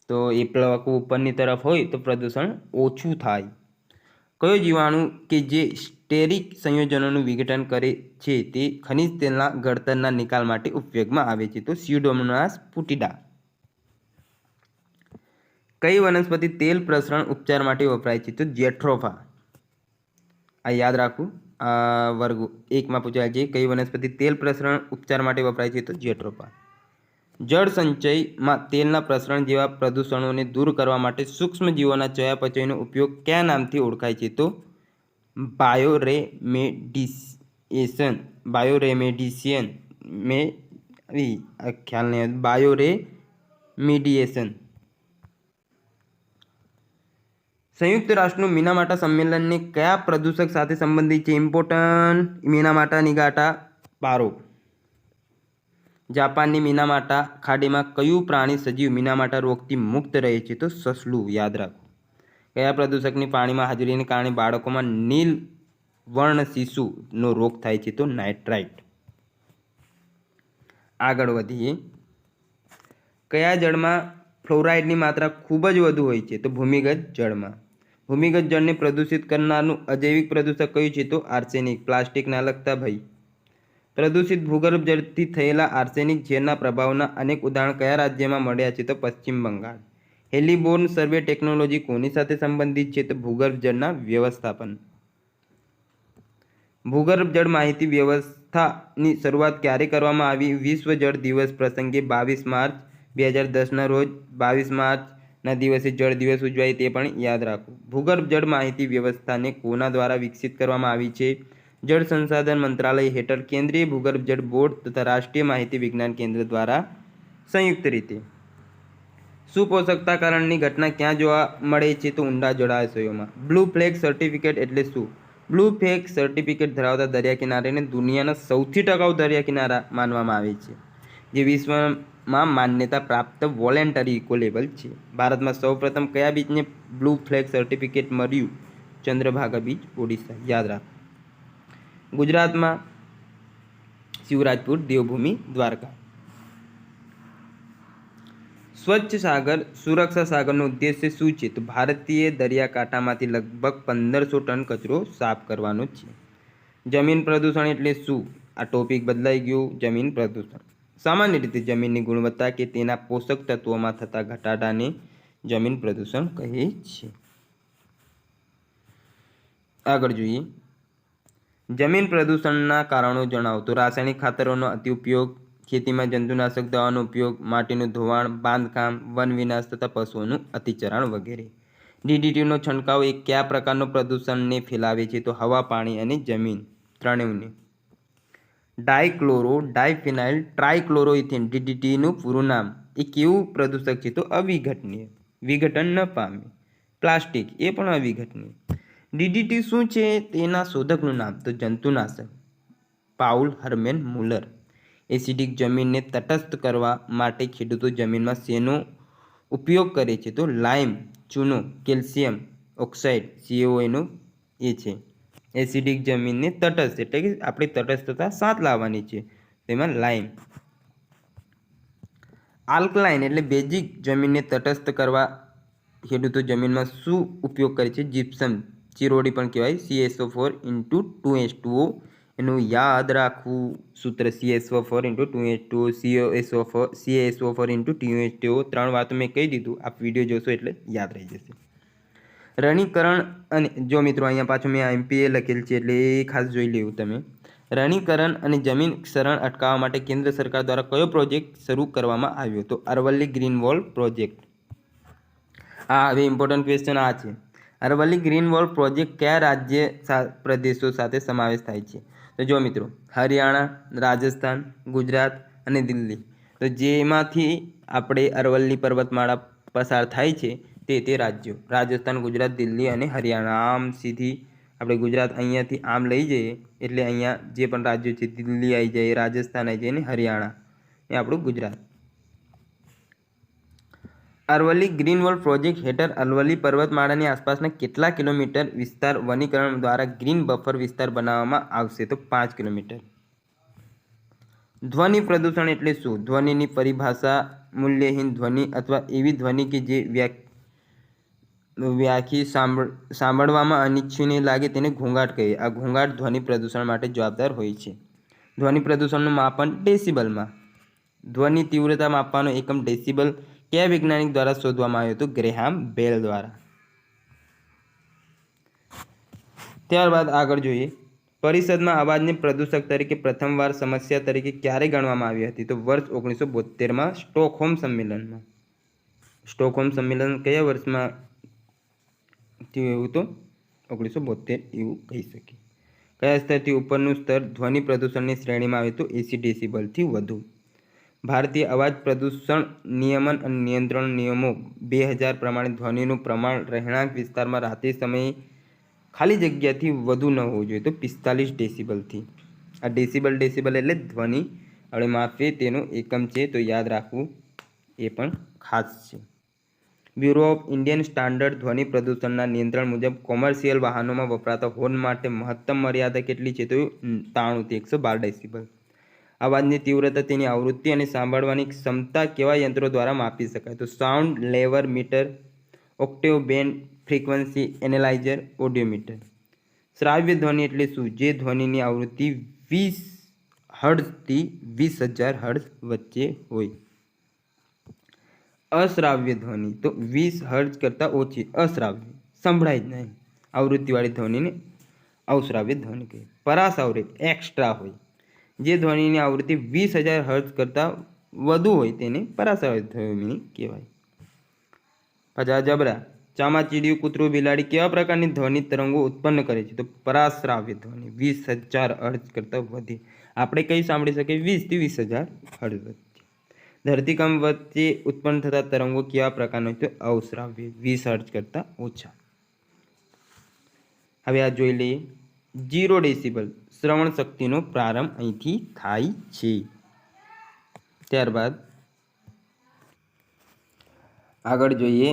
તો એ પ્લવકો ઉપરની તરફ હોય તો પ્રદૂષણ ઓછું થાય. કયો જીવાણુ કે જે સ્ટેરિક સંયોજનોનું વિઘટન કરે છે તે ખનિજ તેલના ગળતરના નિકાલ માટે ઉપયોગમાં આવે છે? તો સ્યુડોમોનાસ ફુટીડા. કઈ વનસ્પતિ તેલ પ્રસરણ ઉપચાર માટે વપરાય છે? તો જેટ્રોફા. આ યાદ રાખવું, આ વર્ગ 1માં પૂછાય છે. કઈ વનસ્પતિ તેલ પ્રસરણ ઉપચાર માટે વપરાય છે? તો જેટ્રોફા. જળ સંચયમાં તેલના પ્રસરણ જેવા પ્રદૂષણોને દૂર કરવા માટે સૂક્ષ્મજીવોના ચયાપચયનો ઉપયોગ કયા નામથી ઓળખાય છે? તો બાયોરેમેડિએશન. બાયોરેમેડિસિયન ખ્યાલ નહીં, બાયોરેમિડિએશન. સંયુક્ત રાષ્ટ્રનું મિનામાટા સંમેલનને કયા પ્રદૂષક સાથે સંબંધિત છે? ઇમ્પોર્ટન્ટ. મિનામાટા નિગાટા પારો. જાપાનની મિનામાટા ખાડીમાં કયું પ્રાણી સજીવ મિનામાટા રોગથી મુક્ત રહે છે? તો સસલું. યાદ રાખો. કયા પ્રદૂષકની પાણીમાં હાજરીને કારણે બાળકોમાં નીલ વર્ણ શિશુનો રોગ થાય છે? તો નાઇટ્રાઇટ. આગળ વધીએ, કયા જળમાં ફ્લોરાઇડની માત્રા ખૂબ જ વધુ હોય છે? તો ભૂમિગત જળમાં. ભૂમિગત જળને પ્રદૂષિત કરનારનું અજૈવિક પ્રદૂષક કયું છે? તો આર્સેનિક. પ્લાસ્ટિકના લગતા ભાઈ. પ્રદૂષિત ભૂગર્ભ જળથી થયેલા આર્સેનિક ઝેરના પ્રભાવના અનેક ઉદાહરણ કયા રાજ્યમાં મળ્યા છે? તો પશ્ચિમ બંગાળ. હેલીબોર્ન સર્વે ટેકનોલોજી કોની સાથે સંબંધિત છે? તો ભૂગર્ભ જળના વ્યવસ્થાપન. ભૂગર્ભ જળ માહિતી વ્યવસ્થાની શરૂઆત ક્યારે કરવામાં આવી? વિશ્વ જળ દિવસ પ્રસંગે 22 માર્ચ 2010ના રોજ. 22 માર્ચના દિવસે જળ દિવસ ઉજવાય તે પણ યાદ રાખો. ભૂગર્ભ જળ માહિતી વ્યવસ્થાને કોના દ્વારા વિકસિત કરવામાં આવી છે? જળ સંસાધન મંત્રાલય હેઠળ કેન્દ્રીય ભૂગર્ભ જળ બોર્ડ તથા રાષ્ટ્રીય માહિતી વિજ્ઞાન કેન્દ્ર દ્વારા સંયુક્ત રીતે. સુપોષકતાકરણની ઘટના ક્યાં જોવા મળે છે? તો ઊંડા જળાશયોમાં. બ્લુ ફ્લેગ સર્ટિફિકેટ એટલે શું? બ્લુ ફ્લેગ સર્ટિફિકેટ ધરાવતા દરિયા કિનારાને દુનિયાના સૌથી ટકાઉ દરિયા કિનારા માનવામાં આવે છે, જે વિશ્વમાં માન્યતા પ્રાપ્ત વોલેન્ટરી ઇકો લેબલ છે. ભારતમાં સૌપ્રથમ કયા બીચને બ્લુ ફ્લેગ સર્ટિફિકેટ મળ્યું? ચંદ્રભાગા બીચ, ઓડિશા. યાદ રાખો. ગુજરાતમાં શિવરાજપુર, દેવભૂમિ, દ્વારકા. સ્વચ્છ સાગર સુરક્ષા સાગરનો ઉદ્દેશ્ય શું છે? તો ભારતીય દરિયાકાંઠામાંથી લગભગ 1500 ટન કચરો સાફ કરવાનો છે. જમીન પ્રદૂષણ એટલે શું? આ ટોપિક બદલાઈ ગયું. જમીન પ્રદૂષણ. સામાન્ય રીતે જમીનની ગુણવત્તા કે તેના પોષક તત્વોમાં થતા ઘટાડાને જમીન પ્રદૂષણ કહે છે. આગળ જોઈએ, જમીન પ્રદૂષણના કારણો જણાવો. તો રાસાયણિક ખાતરોનો અતિ ઉપયોગ, ખેતીમાં જંતુનાશક દવાનો ઉપયોગ, માટીનું ધોવાણ, બાંધકામ, વન વિનાશ તથા પશુઓનું અતિચરણ વગેરે. ડીડીટીનો છંટકાવ એ કયા પ્રકારનો પ્રદૂષણને ફેલાવે છે? તો હવા, પાણી અને જમીન ત્રણેયને. ડાયક્લોરો ડાયફિનાઇલ ટ્રાઇક્લોરોઇથેન ડીડીટીનું પૂરું નામ. એ કેવું પ્રદૂષક છે? તો અવિઘટનીય, વિઘટન ન પામે. પ્લાસ્ટિક એ પણ અવિઘટનીય. ડીડીટી શું છે? તેના શોધકનું નામ. તો જંતુનાશક પાઉલ હર્મેન મુલર. એસિડિક જમીનને તટસ્થ કરવા માટે ખેડૂતો જમીનમાં શેનો ઉપયોગ કરે છે? તો લાઇમ, ચૂનો, કેલ્શિયમ ઓક્સાઇડ, CaOનો એ છે. એસિડિક જમીનને તટસ્થ એટલે કે આપણે તટસ્થતા સાત લાવવાની છે, તેમાં લાઇમ. આલ્કલાઇન એટલે બેઝિક જમીનને તટસ્થ કરવા ખેડૂતો જમીનમાં શું ઉપયોગ કરે છે? જીપ્સમ, ચિરોડી પણ કહેવાય, CaSO4 × 2H2O. એનું યાદ રાખવું સૂત્ર, CaSO4 × 2H2O, CaSO4 × 2H2O. ત્રણ વાતો મેં કહી દીધું, આપ વિડીયો જોશો એટલે યાદ રહી જશે. રણીકરણ અને જો મિત્રો અહીંયા પાછું મેં MPA લખેલ છે એટલે એ ખાસ જોઈ લેવું તમે. રણીકરણ અને જમીન ક્ષરણ અટકાવવા માટે કેન્દ્ર સરકાર દ્વારા કયો પ્રોજેક્ટ શરૂ કરવામાં આવ્યો? તો અરવલ્લી ગ્રીન વોલ પ્રોજેક્ટ. હા, હવે ઇમ્પોર્ટન્ટ ક્વેશ્ચન આ છે. અરવલ્લી ગ્રીન વોલ પ્રોજેક્ટ કયા રાજ્ય પ્રદેશો સાથે સમાવેશ થાય છે? તો જો મિત્રો, હરિયાણા, રાજસ્થાન, ગુજરાત અને દિલ્હી. તો જેમાંથી આપણે અરવલ્લી પર્વતમાળા પસાર થાય છે તે રાજ્યો રાજસ્થાન, ગુજરાત, દિલ્હી અને હરિયાણા. આમ સીધી આપણે ગુજરાત અહીંયાથી આમ લઈ જઈએ એટલે અહીંયા જે પણ રાજ્યો છે, દિલ્હી આવી જાય, રાજસ્થાન આવી જાય અને હરિયાણા એ આપણું Gujarat. Aravalli green wall project હેઠળ અરવલ્લી પર્વતમાળાની આસપાસના કેટલા કિલોમીટર વિસ્તાર વનીકરણ દ્વારા ગ્રીન બફર વિસ્તાર બનાવવામાં આવશે? તો 5 કિલોમીટર. ધ્વનિ પ્રદૂષણ એટલે શું? ધ્વનિની પરિભાષા મૂલ્યહીન ધ્વનિ અથવા એવી ધ્વનિ કે જે વ્યાખી સાંભળવામાં અનિચ્છનીય લાગે તેને ઘોંઘાટ કહીએ. આ ઘોંઘાટ ધ્વનિ પ્રદૂષણ માટે જવાબદાર હોય છે. ધ્વનિ પ્રદૂષણનું માપન ડેસિબલમાં. ધ્વનિ તીવ્રતા માપવાનો એકમ ડેસિબલ કયા વૈજ્ઞાનિક દ્વારા શોધવામાં આવ્યો? તો ગ્રેહામ બેલ દ્વારા. ત્યારબાદ આગળ જોઈએ, પરિષદમાં અવાજને પ્રદૂષક તરીકે પ્રથમવાર સમસ્યા તરીકે ક્યારે ગણવામાં આવી હતી? તો વર્ષ 1972માં સ્ટોકહોમ સંમેલનમાં. સ્ટોકહોમ સંમેલન કયા વર્ષમાં થયું? એવું તો 1972 એવું કહી શકીએ. કયા સ્તરથી ઉપરનું સ્તર ધ્વનિ પ્રદૂષણની શ્રેણીમાં આવે? તો 80 ડેસિબલથી વધુ. ભારતીય અવાજ પ્રદૂષણ નિયમન અને નિયંત્રણ નિયમો 2000 પ્રમાણે ધ્વનિનું પ્રમાણ રહેણાંક વિસ્તારમાં રાત્રિ સમયે ખાલી જગ્યાથી વધુ ન હોવું જોઈએ. તો 45 ડેસિબલથી. આ ડેસિબલ એટલે ધ્વનિ આપણે માપીએ તેનું એકમ છે, તો યાદ રાખવું એ પણ ખાસ છે. બ્યુરો ઓફ ઇન્ડિયન સ્ટાન્ડર્ડ ધ્વનિ પ્રદૂષણના નિયંત્રણ મુજબ કોમર્શિયલ વાહનોમાં વપરાતા હોર્ન માટે મહત્તમ મર્યાદા કેટલી છે? તો 93 થી 112 ડેસિબલ. અવાજની તીવ્રતા, તેની આવૃત્તિ અને સાંભળવાની ક્ષમતા કેવા યંત્રો દ્વારા માપી શકાય? તો sound level meter, octave band frequency analyser, audiometer. શ્રાવ્ય ધ્વનિ એટલે શું? જે ધ્વનિની આવૃત્તિ 20 હર્ટ્ઝથી 20,000 હર્ટ્ઝ વચ્ચે હોય. અશ્રાવ્ય ધ્વનિ તો 20 હર્ટ્ઝ કરતાં ઓછી, અશ્રાવ્ય, સંભળાય જ નહીં. આવૃત્તિવાળી ધ્વનિને અશ્રાવ્ય ધ્વનિ કહીએ. પરાશ્રાવ્ય એક્સ્ટ્રા હોય. જે ધ્વનિની આવૃત્તિ 20,000 હર્ટ્ઝ કરતાં વધુ હોય તેને પરાશ્રાવ્ય ધ્વનિ કહેવાય. પછી જબરા, ચામાચીડિયું, કૂતરું, બિલાડી કેવા પ્રકારની ધ્વનિ તરંગો ઉત્પન્ન કરે છે? તો પરાશ્રાવ્ય ધ્વનિ 20,000 હર્ટ્ઝ કરતાં વધી. આપણે કઈ સાંભળી શકીએ? 20 થી 20,000 હર્ટ્ઝ વચ્ચે. ધરતીકંપ વચ્ચે ઉત્પન્ન થતા તરંગો કેવા પ્રકારના? તો અશ્રાવ્ય, 20 હર્ટ્ઝ કરતાં ઓછા. હવે આ જોઈ લઈએ. 0 ડેસિબલ શ્રવણ શક્તિનો પ્રારંભ અહીંથી થાય છે. ત્યારબાદ આગળ જોઈએ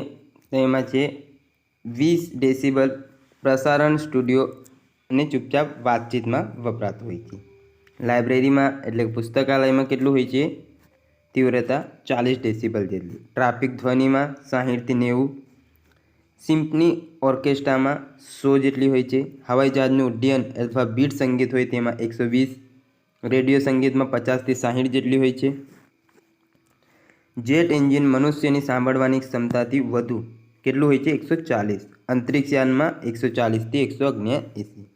તો એમાં છે 20 ડેસિબલ પ્રસારણ સ્ટુડિયો અને ચૂપચાપ વાતચીતમાં વપરાતું હોય છે. લાઇબ્રેરીમાં એટલે પુસ્તકાલયમાં કેટલું હોય છે? તીવ્રતા 40 ડેસિબલ જેટલી. ટ્રાફિક ધ્વનિમાં 60 થી 90. સિમ્ફની ઓર્કેસ્ટ્રામાં 100 જેટલી હોય છે. હવાઈ જહાજનું ઉડ્ડયન અથવા બીટ સંગીત હોય તેમાં 120. રેડિયો સંગીતમાં 50થી 60 જેટલી હોય છે. જેટ એન્જિન મનુષ્યની સાંભળવાની ક્ષમતાથી વધુ કેટલું હોય છે? 140. અંતરિક્ષયાનમાં 140થી 179.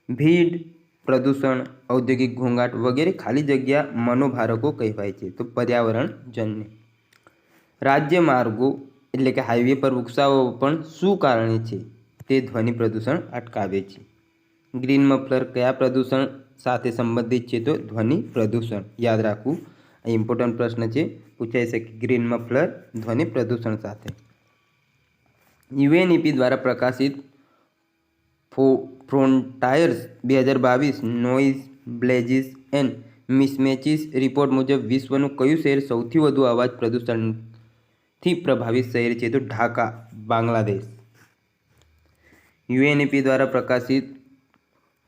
ભીડ, પ્રદૂષણ, ઔદ્યોગિક ઘોંઘાટ વગેરે ખાલી જગ્યા મનોભારકો કહેવાય છે. તો પર્યાવરણજન્ય. રાજ્ય માર્ગો એટલે કે હાઈવે પર વૃક્ષારોપણ શું કારણે છે? તે ધ્વનિ પ્રદૂષણ અટકાવે છે. ગ્રીન મફલર કયા પ્રદૂષણ સાથે સંબંધિત છે? તો ધ્વનિ પ્રદૂષણ. યાદ રાખવું, આ ઇમ્પોર્ટન્ટ પ્રશ્ન છે, પૂછાઈ શકે. ગ્રીન મફલર ધ્વનિ પ્રદૂષણ સાથે. યુએનઈપી દ્વારા પ્રકાશિત ફ્રોન્ટાયર્સ 2022 નોઇઝ, બ્લેજીસ એન્ડ મિસમેચિસ રિપોર્ટ મુજબ વિશ્વનું કયું શહેર સૌથી વધુ અવાજ પ્રદૂષણથી પ્રભાવિત શહેર છે? તો ઢાકા, બાંગ્લાદેશ. યુએનઈપી દ્વારા પ્રકાશિત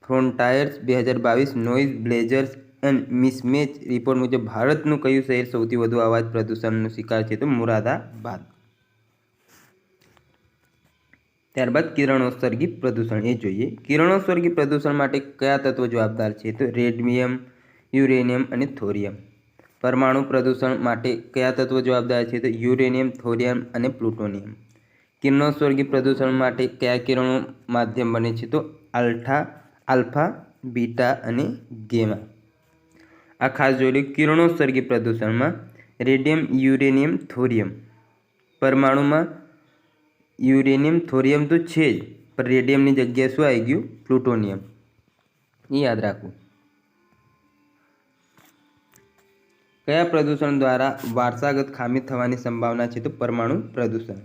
ફ્રોન્ટાયર્સ 2022 નોઇઝ, બ્લેજર્સ એન્ડ મિસમેચ રિપોર્ટ મુજબ ભારતનું કયું શહેર સૌથી વધુ અવાજ પ્રદૂષણનો શિકાર છે? તો મુરાદાબાદ. ત્યારબાદ કિરણોત્સર્ગી પ્રદૂષણ એ જોઈએ. કિરણોત્સર્ગી પ્રદૂષણ માટે કયા તત્વો જવાબદાર છે? તો રેડિયમ, યુરેનિયમ અને થોરિયમ. પરમાણુ પ્રદૂષણ માટે કયા તત્વો જવાબદાર છે? તો યુરેનિયમ, થોરિયમ અને પ્લુટોનિયમ. કિરણોત્સર્ગી પ્રદૂષણ માટે કયા કિરણો માધ્યમ બને છે? તો આલ્ફા, બીટા અને ગેમા. આ ખાસ જોઈ લો. કિરણોત્સર્ગી પ્રદૂષણમાં રેડિયમ, યુરેનિયમ, થોરિયમ. પરમાણુમાં યુરેનિયમ, થોરિયમ તો છે જ, પણ રેડિયમની જગ્યાએ શું આવી ગયું? પ્લુટોનિયમ. એ યાદ રાખવું. કયા પ્રદૂષણ દ્વારા વારસાગત ખામી થવાની સંભાવના છે? તો પરમાણુ પ્રદૂષણ,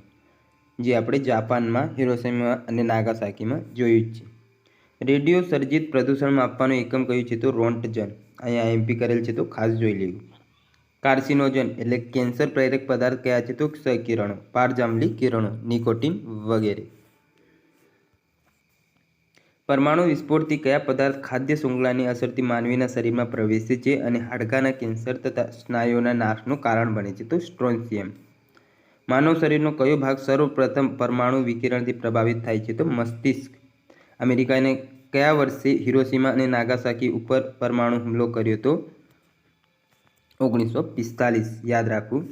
જે આપણે જાપાનમાં હિરોશિમા અને નાગાસાકીમાં જોયું જ છે. રેડિયો સર્જિત પ્રદૂષણ માપવાનું એકમ કયું છે? તો રોન્ટજન. અહીંયા એમપી કરેલ છે, તો ખાસ જોઈ લેવું. કાર્સિનોજન એટલે કેન્સર પ્રેરક પદાર્થ કયા છે? તો ક્ષ કિરણો, પારજાંબલી કિરણો, નિકોટિન વગેરે. પરમાણુ વિસ્ફોટથી કયા પદાર્થ ખાદ્ય શૃંખલાની અસરથી માનવીના શરીરમાં પ્રવેશે છે અને હાડકાના કેન્સર તથા સ્નાયુઓના નાશનું કારણ બને છે? તો સ્ટ્રોન્શિયમ. માનવ શરીરનો કયો ભાગ સર્વપ્રથમ પરમાણુ વિકિરણથી પ્રભાવિત થાય છે? તો મસ્તિષ્ક. અમેરિકાને કયા વર્ષે હિરોશિમા અને નાગાસાકી ઉપર પરમાણુ હુમલો કર્યો? તો 1945. યાદ રાખવું.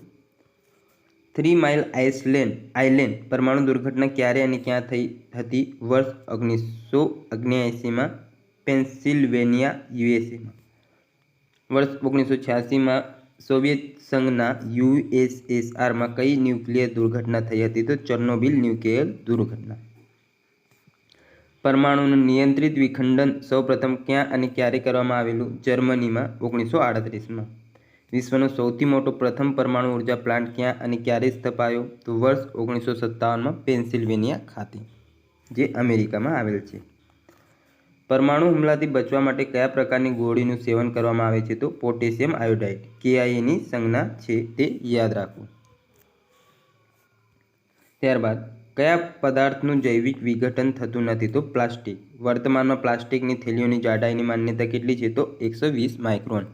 3 માઇલ આઇલેન્ડ પરમાણુ દુર્ઘટના ક્યારે અને ક્યાં થઈ હતી? વર્ષ 1979માં પેન્સિલ્વેનિયા, યુએસએમાં. વર્ષ 1986માં સોવિયત સંઘના યુએસએસઆરમાં કઈ ન્યુક્લિયર દુર્ઘટના થઈ હતી? તો ચર્નોબિલ ન્યુક્લિયર દુર્ઘટના. પરમાણુનું નિયંત્રિત વિખંડન સૌપ્રથમ ક્યાં અને ક્યારે કરવામાં આવેલું? જર્મનીમાં 1938માં. વિશ્વનો સૌથી મોટો પ્રથમ પરમાણુ ઉર્જા પ્લાન્ટ ક્યાં અને ક્યારે સ્થપાયો? તો વર્ષ 1957માં પેન્સિલ્વેનિયા ખાતે, જે અમેરિકામાં આવેલ છે. પરમાણુ હુમલાથી બચવા માટે કયા પ્રકારની ગોળીનું સેવન કરવામાં આવે છે? તો પોટેશિયમ આયોડાઇડ. KIAની સંજ્ઞા છે, તે યાદ રાખવું. ત્યારબાદ કયા પદાર્થનું જૈવિક વિઘટન થતું નથી? તો પ્લાસ્ટિક. વર્તમાનમાં પ્લાસ્ટિકની થેલીઓની જાડાઈની માન્યતા કેટલી છે? તો 120 માઇક્રોન.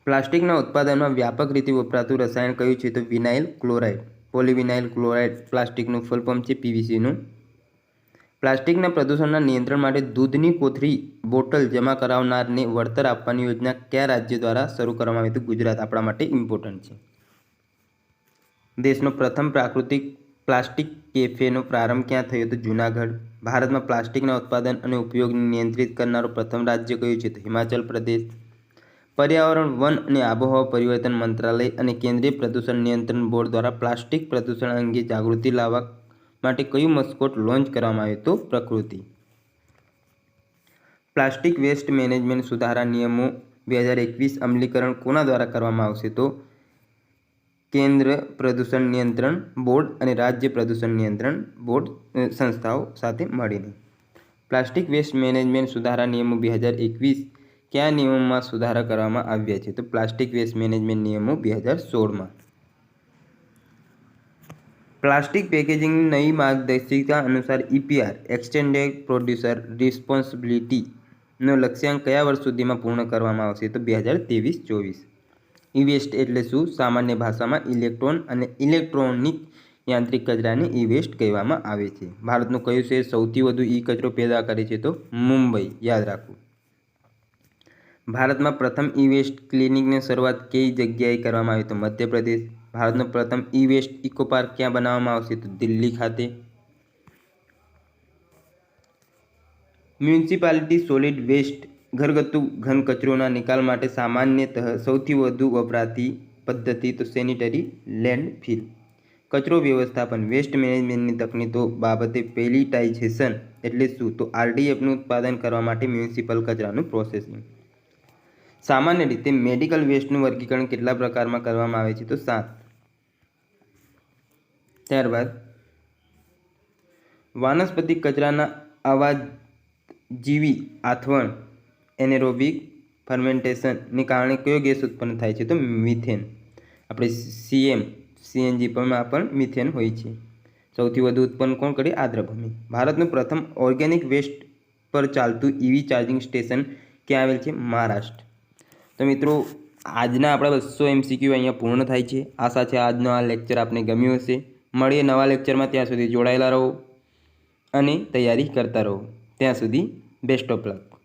પ્લાસ્ટિકના ઉત્પાદનમાં વ્યાપક રીતે વપરાતું રસાયણ કયું છે? તો વિનાઇલ ક્લોરાઇડ. પોલીવિનાઇલ ક્લોરાઇડ પ્લાસ્ટિકનું ફૂલ ફોર્મ છે, PVCનું. પ્લાસ્ટિકના પ્રદૂષણના નિયંત્રણ માટે દૂધની કોથળી બોટલ જમા કરાવનારને વળતર આપવાની યોજના કયા રાજ્ય દ્વારા શરૂ કરવામાં આવી? તો ગુજરાત. આપણા માટે ઇમ્પોર્ટન્ટ છે. દેશનો પ્રથમ પ્રાકૃતિક પ્લાસ્ટિક કેફેનો પ્રારંભ ક્યાં થયો? તો જૂનાગઢ. ભારતમાં પ્લાસ્ટિકના ઉત્પાદન અને ઉપયોગને નિયંત્રિત કરનારું પ્રથમ રાજ્ય કયું છે? તો હિમાચલ પ્રદેશ. પર્યાવરણ, વન અને આબોહવા પરિવર્તન મંત્રાલય અને કેન્દ્રીય પ્રદૂષણ નિયંત્રણ બોર્ડ દ્વારા પ્લાસ્ટિક પ્રદૂષણ અંગે જાગૃતિ લાવવા માટે કયું મસ્કોટ લોન્ચ કરવામાં આવ્યું? તો પ્રકૃતિ. પ્લાસ્ટિક વેસ્ટ મેનેજમેન્ટ સુધારા નિયમો 2021 અમલીકરણ કોના દ્વારા કરવામાં આવશે? તો કેન્દ્ર પ્રદૂષણ નિયંત્રણ બોર્ડ અને રાજ્ય પ્રદૂષણ નિયંત્રણ બોર્ડ સંસ્થાઓ સાથે મળીને. પ્લાસ્ટિક વેસ્ટ મેનેજમેન્ટ સુધારા નિયમો 2021 કયા નિયમોમાં સુધારા કરવામાં આવ્યા છે? તો પ્લાસ્ટિક વેસ્ટ મેનેજમેન્ટ નિયમો 2016માં. પ્લાસ્ટિક પેકેજિંગની નવી માર્ગદર્શિકા અનુસાર EPR એક્સટેન્ડેડ પ્રોડ્યુસર રિસ્પોન્સિબિલિટીનો લક્ષ્યાંક કયા વર્ષ સુધીમાં પૂર્ણ કરવામાં આવશે? તો 2023-24. E-વેસ્ટ એટલે શું? સામાન્ય ભાષામાં ઇલેક્ટ્રોન અને ઇલેક્ટ્રોનિક યાંત્રિક કચરાને ઈ વેસ્ટ કહેવામાં આવે છે. ભારતનું કયું શહેર સૌથી વધુ ઈ કચરો પેદા કરે છે? તો મુંબઈ. યાદ રાખવું. ભારતમાં પ્રથમ ઈ વેસ્ટ ક્લિનિકની શરૂઆત કઈ જગ્યાએ કરવામાં આવી? તો મધ્યપ્રદેશ. ભારતનો પ્રથમ ઈ વેસ્ટ ઇકો પાર્ક ક્યાં બનાવવામાં આવશે? તો દિલ્હી ખાતે. મ્યુનિસિપાલિટી સોલિડ વેસ્ટ ઘરગથ્થુ ઘન કચરોના નિકાલ માટે સામાન્યતઃ સૌથી વધુ વપરાતી પદ્ધતિ તો સેનિટરી લેન્ડફિલ. કચરો વ્યવસ્થાપન વેસ્ટ મેનેજમેન્ટની તકનીકો બાબતે પેલિટાઇઝેશન એટલે શું? તો આરડીએફનું ઉત્પાદન કરવા માટે મ્યુનિસિપલ કચરાનું પ્રોસેસિંગ. સામાન્ય રીતે મેડિકલ વેસ્ટનું વર્ગીકરણ કેટલા પ્રકારમાં કરવામાં આવે છે? તો 7. ત્યારબાદ વાનસ્પતિક કચરાના અવાજીવી આથવણ એનેરોબિક ફર્મેન્ટેશનને કારણે કયો ગેસ ઉત્પન્ન થાય છે? તો મિથેન. આપણે સીએનજીમાં પણ મિથેન હોય છે. સૌથી વધુ ઉત્પન્ન કોણ કરે? આર્દ્રભૂમિ. ભારતનું પ્રથમ ઓર્ગેનિક વેસ્ટ પર ચાલતું ઈવી ચાર્જિંગ સ્ટેશન ક્યાં આવેલ છે? મહારાષ્ટ્ર. તો મિત્રો આજના આપણા 200 MCQ અહીંયા પૂર્ણ થાય છે. આશા છે આજનો આ લેક્ચર આપને ગમ્યું હશે. મળીએ નવા લેક્ચરમાં. ત્યાં સુધી જોડાયેલા રહો અને તૈયારી કરતા રહો. ત્યાં સુધી બેસ્ટ ઓફ લક.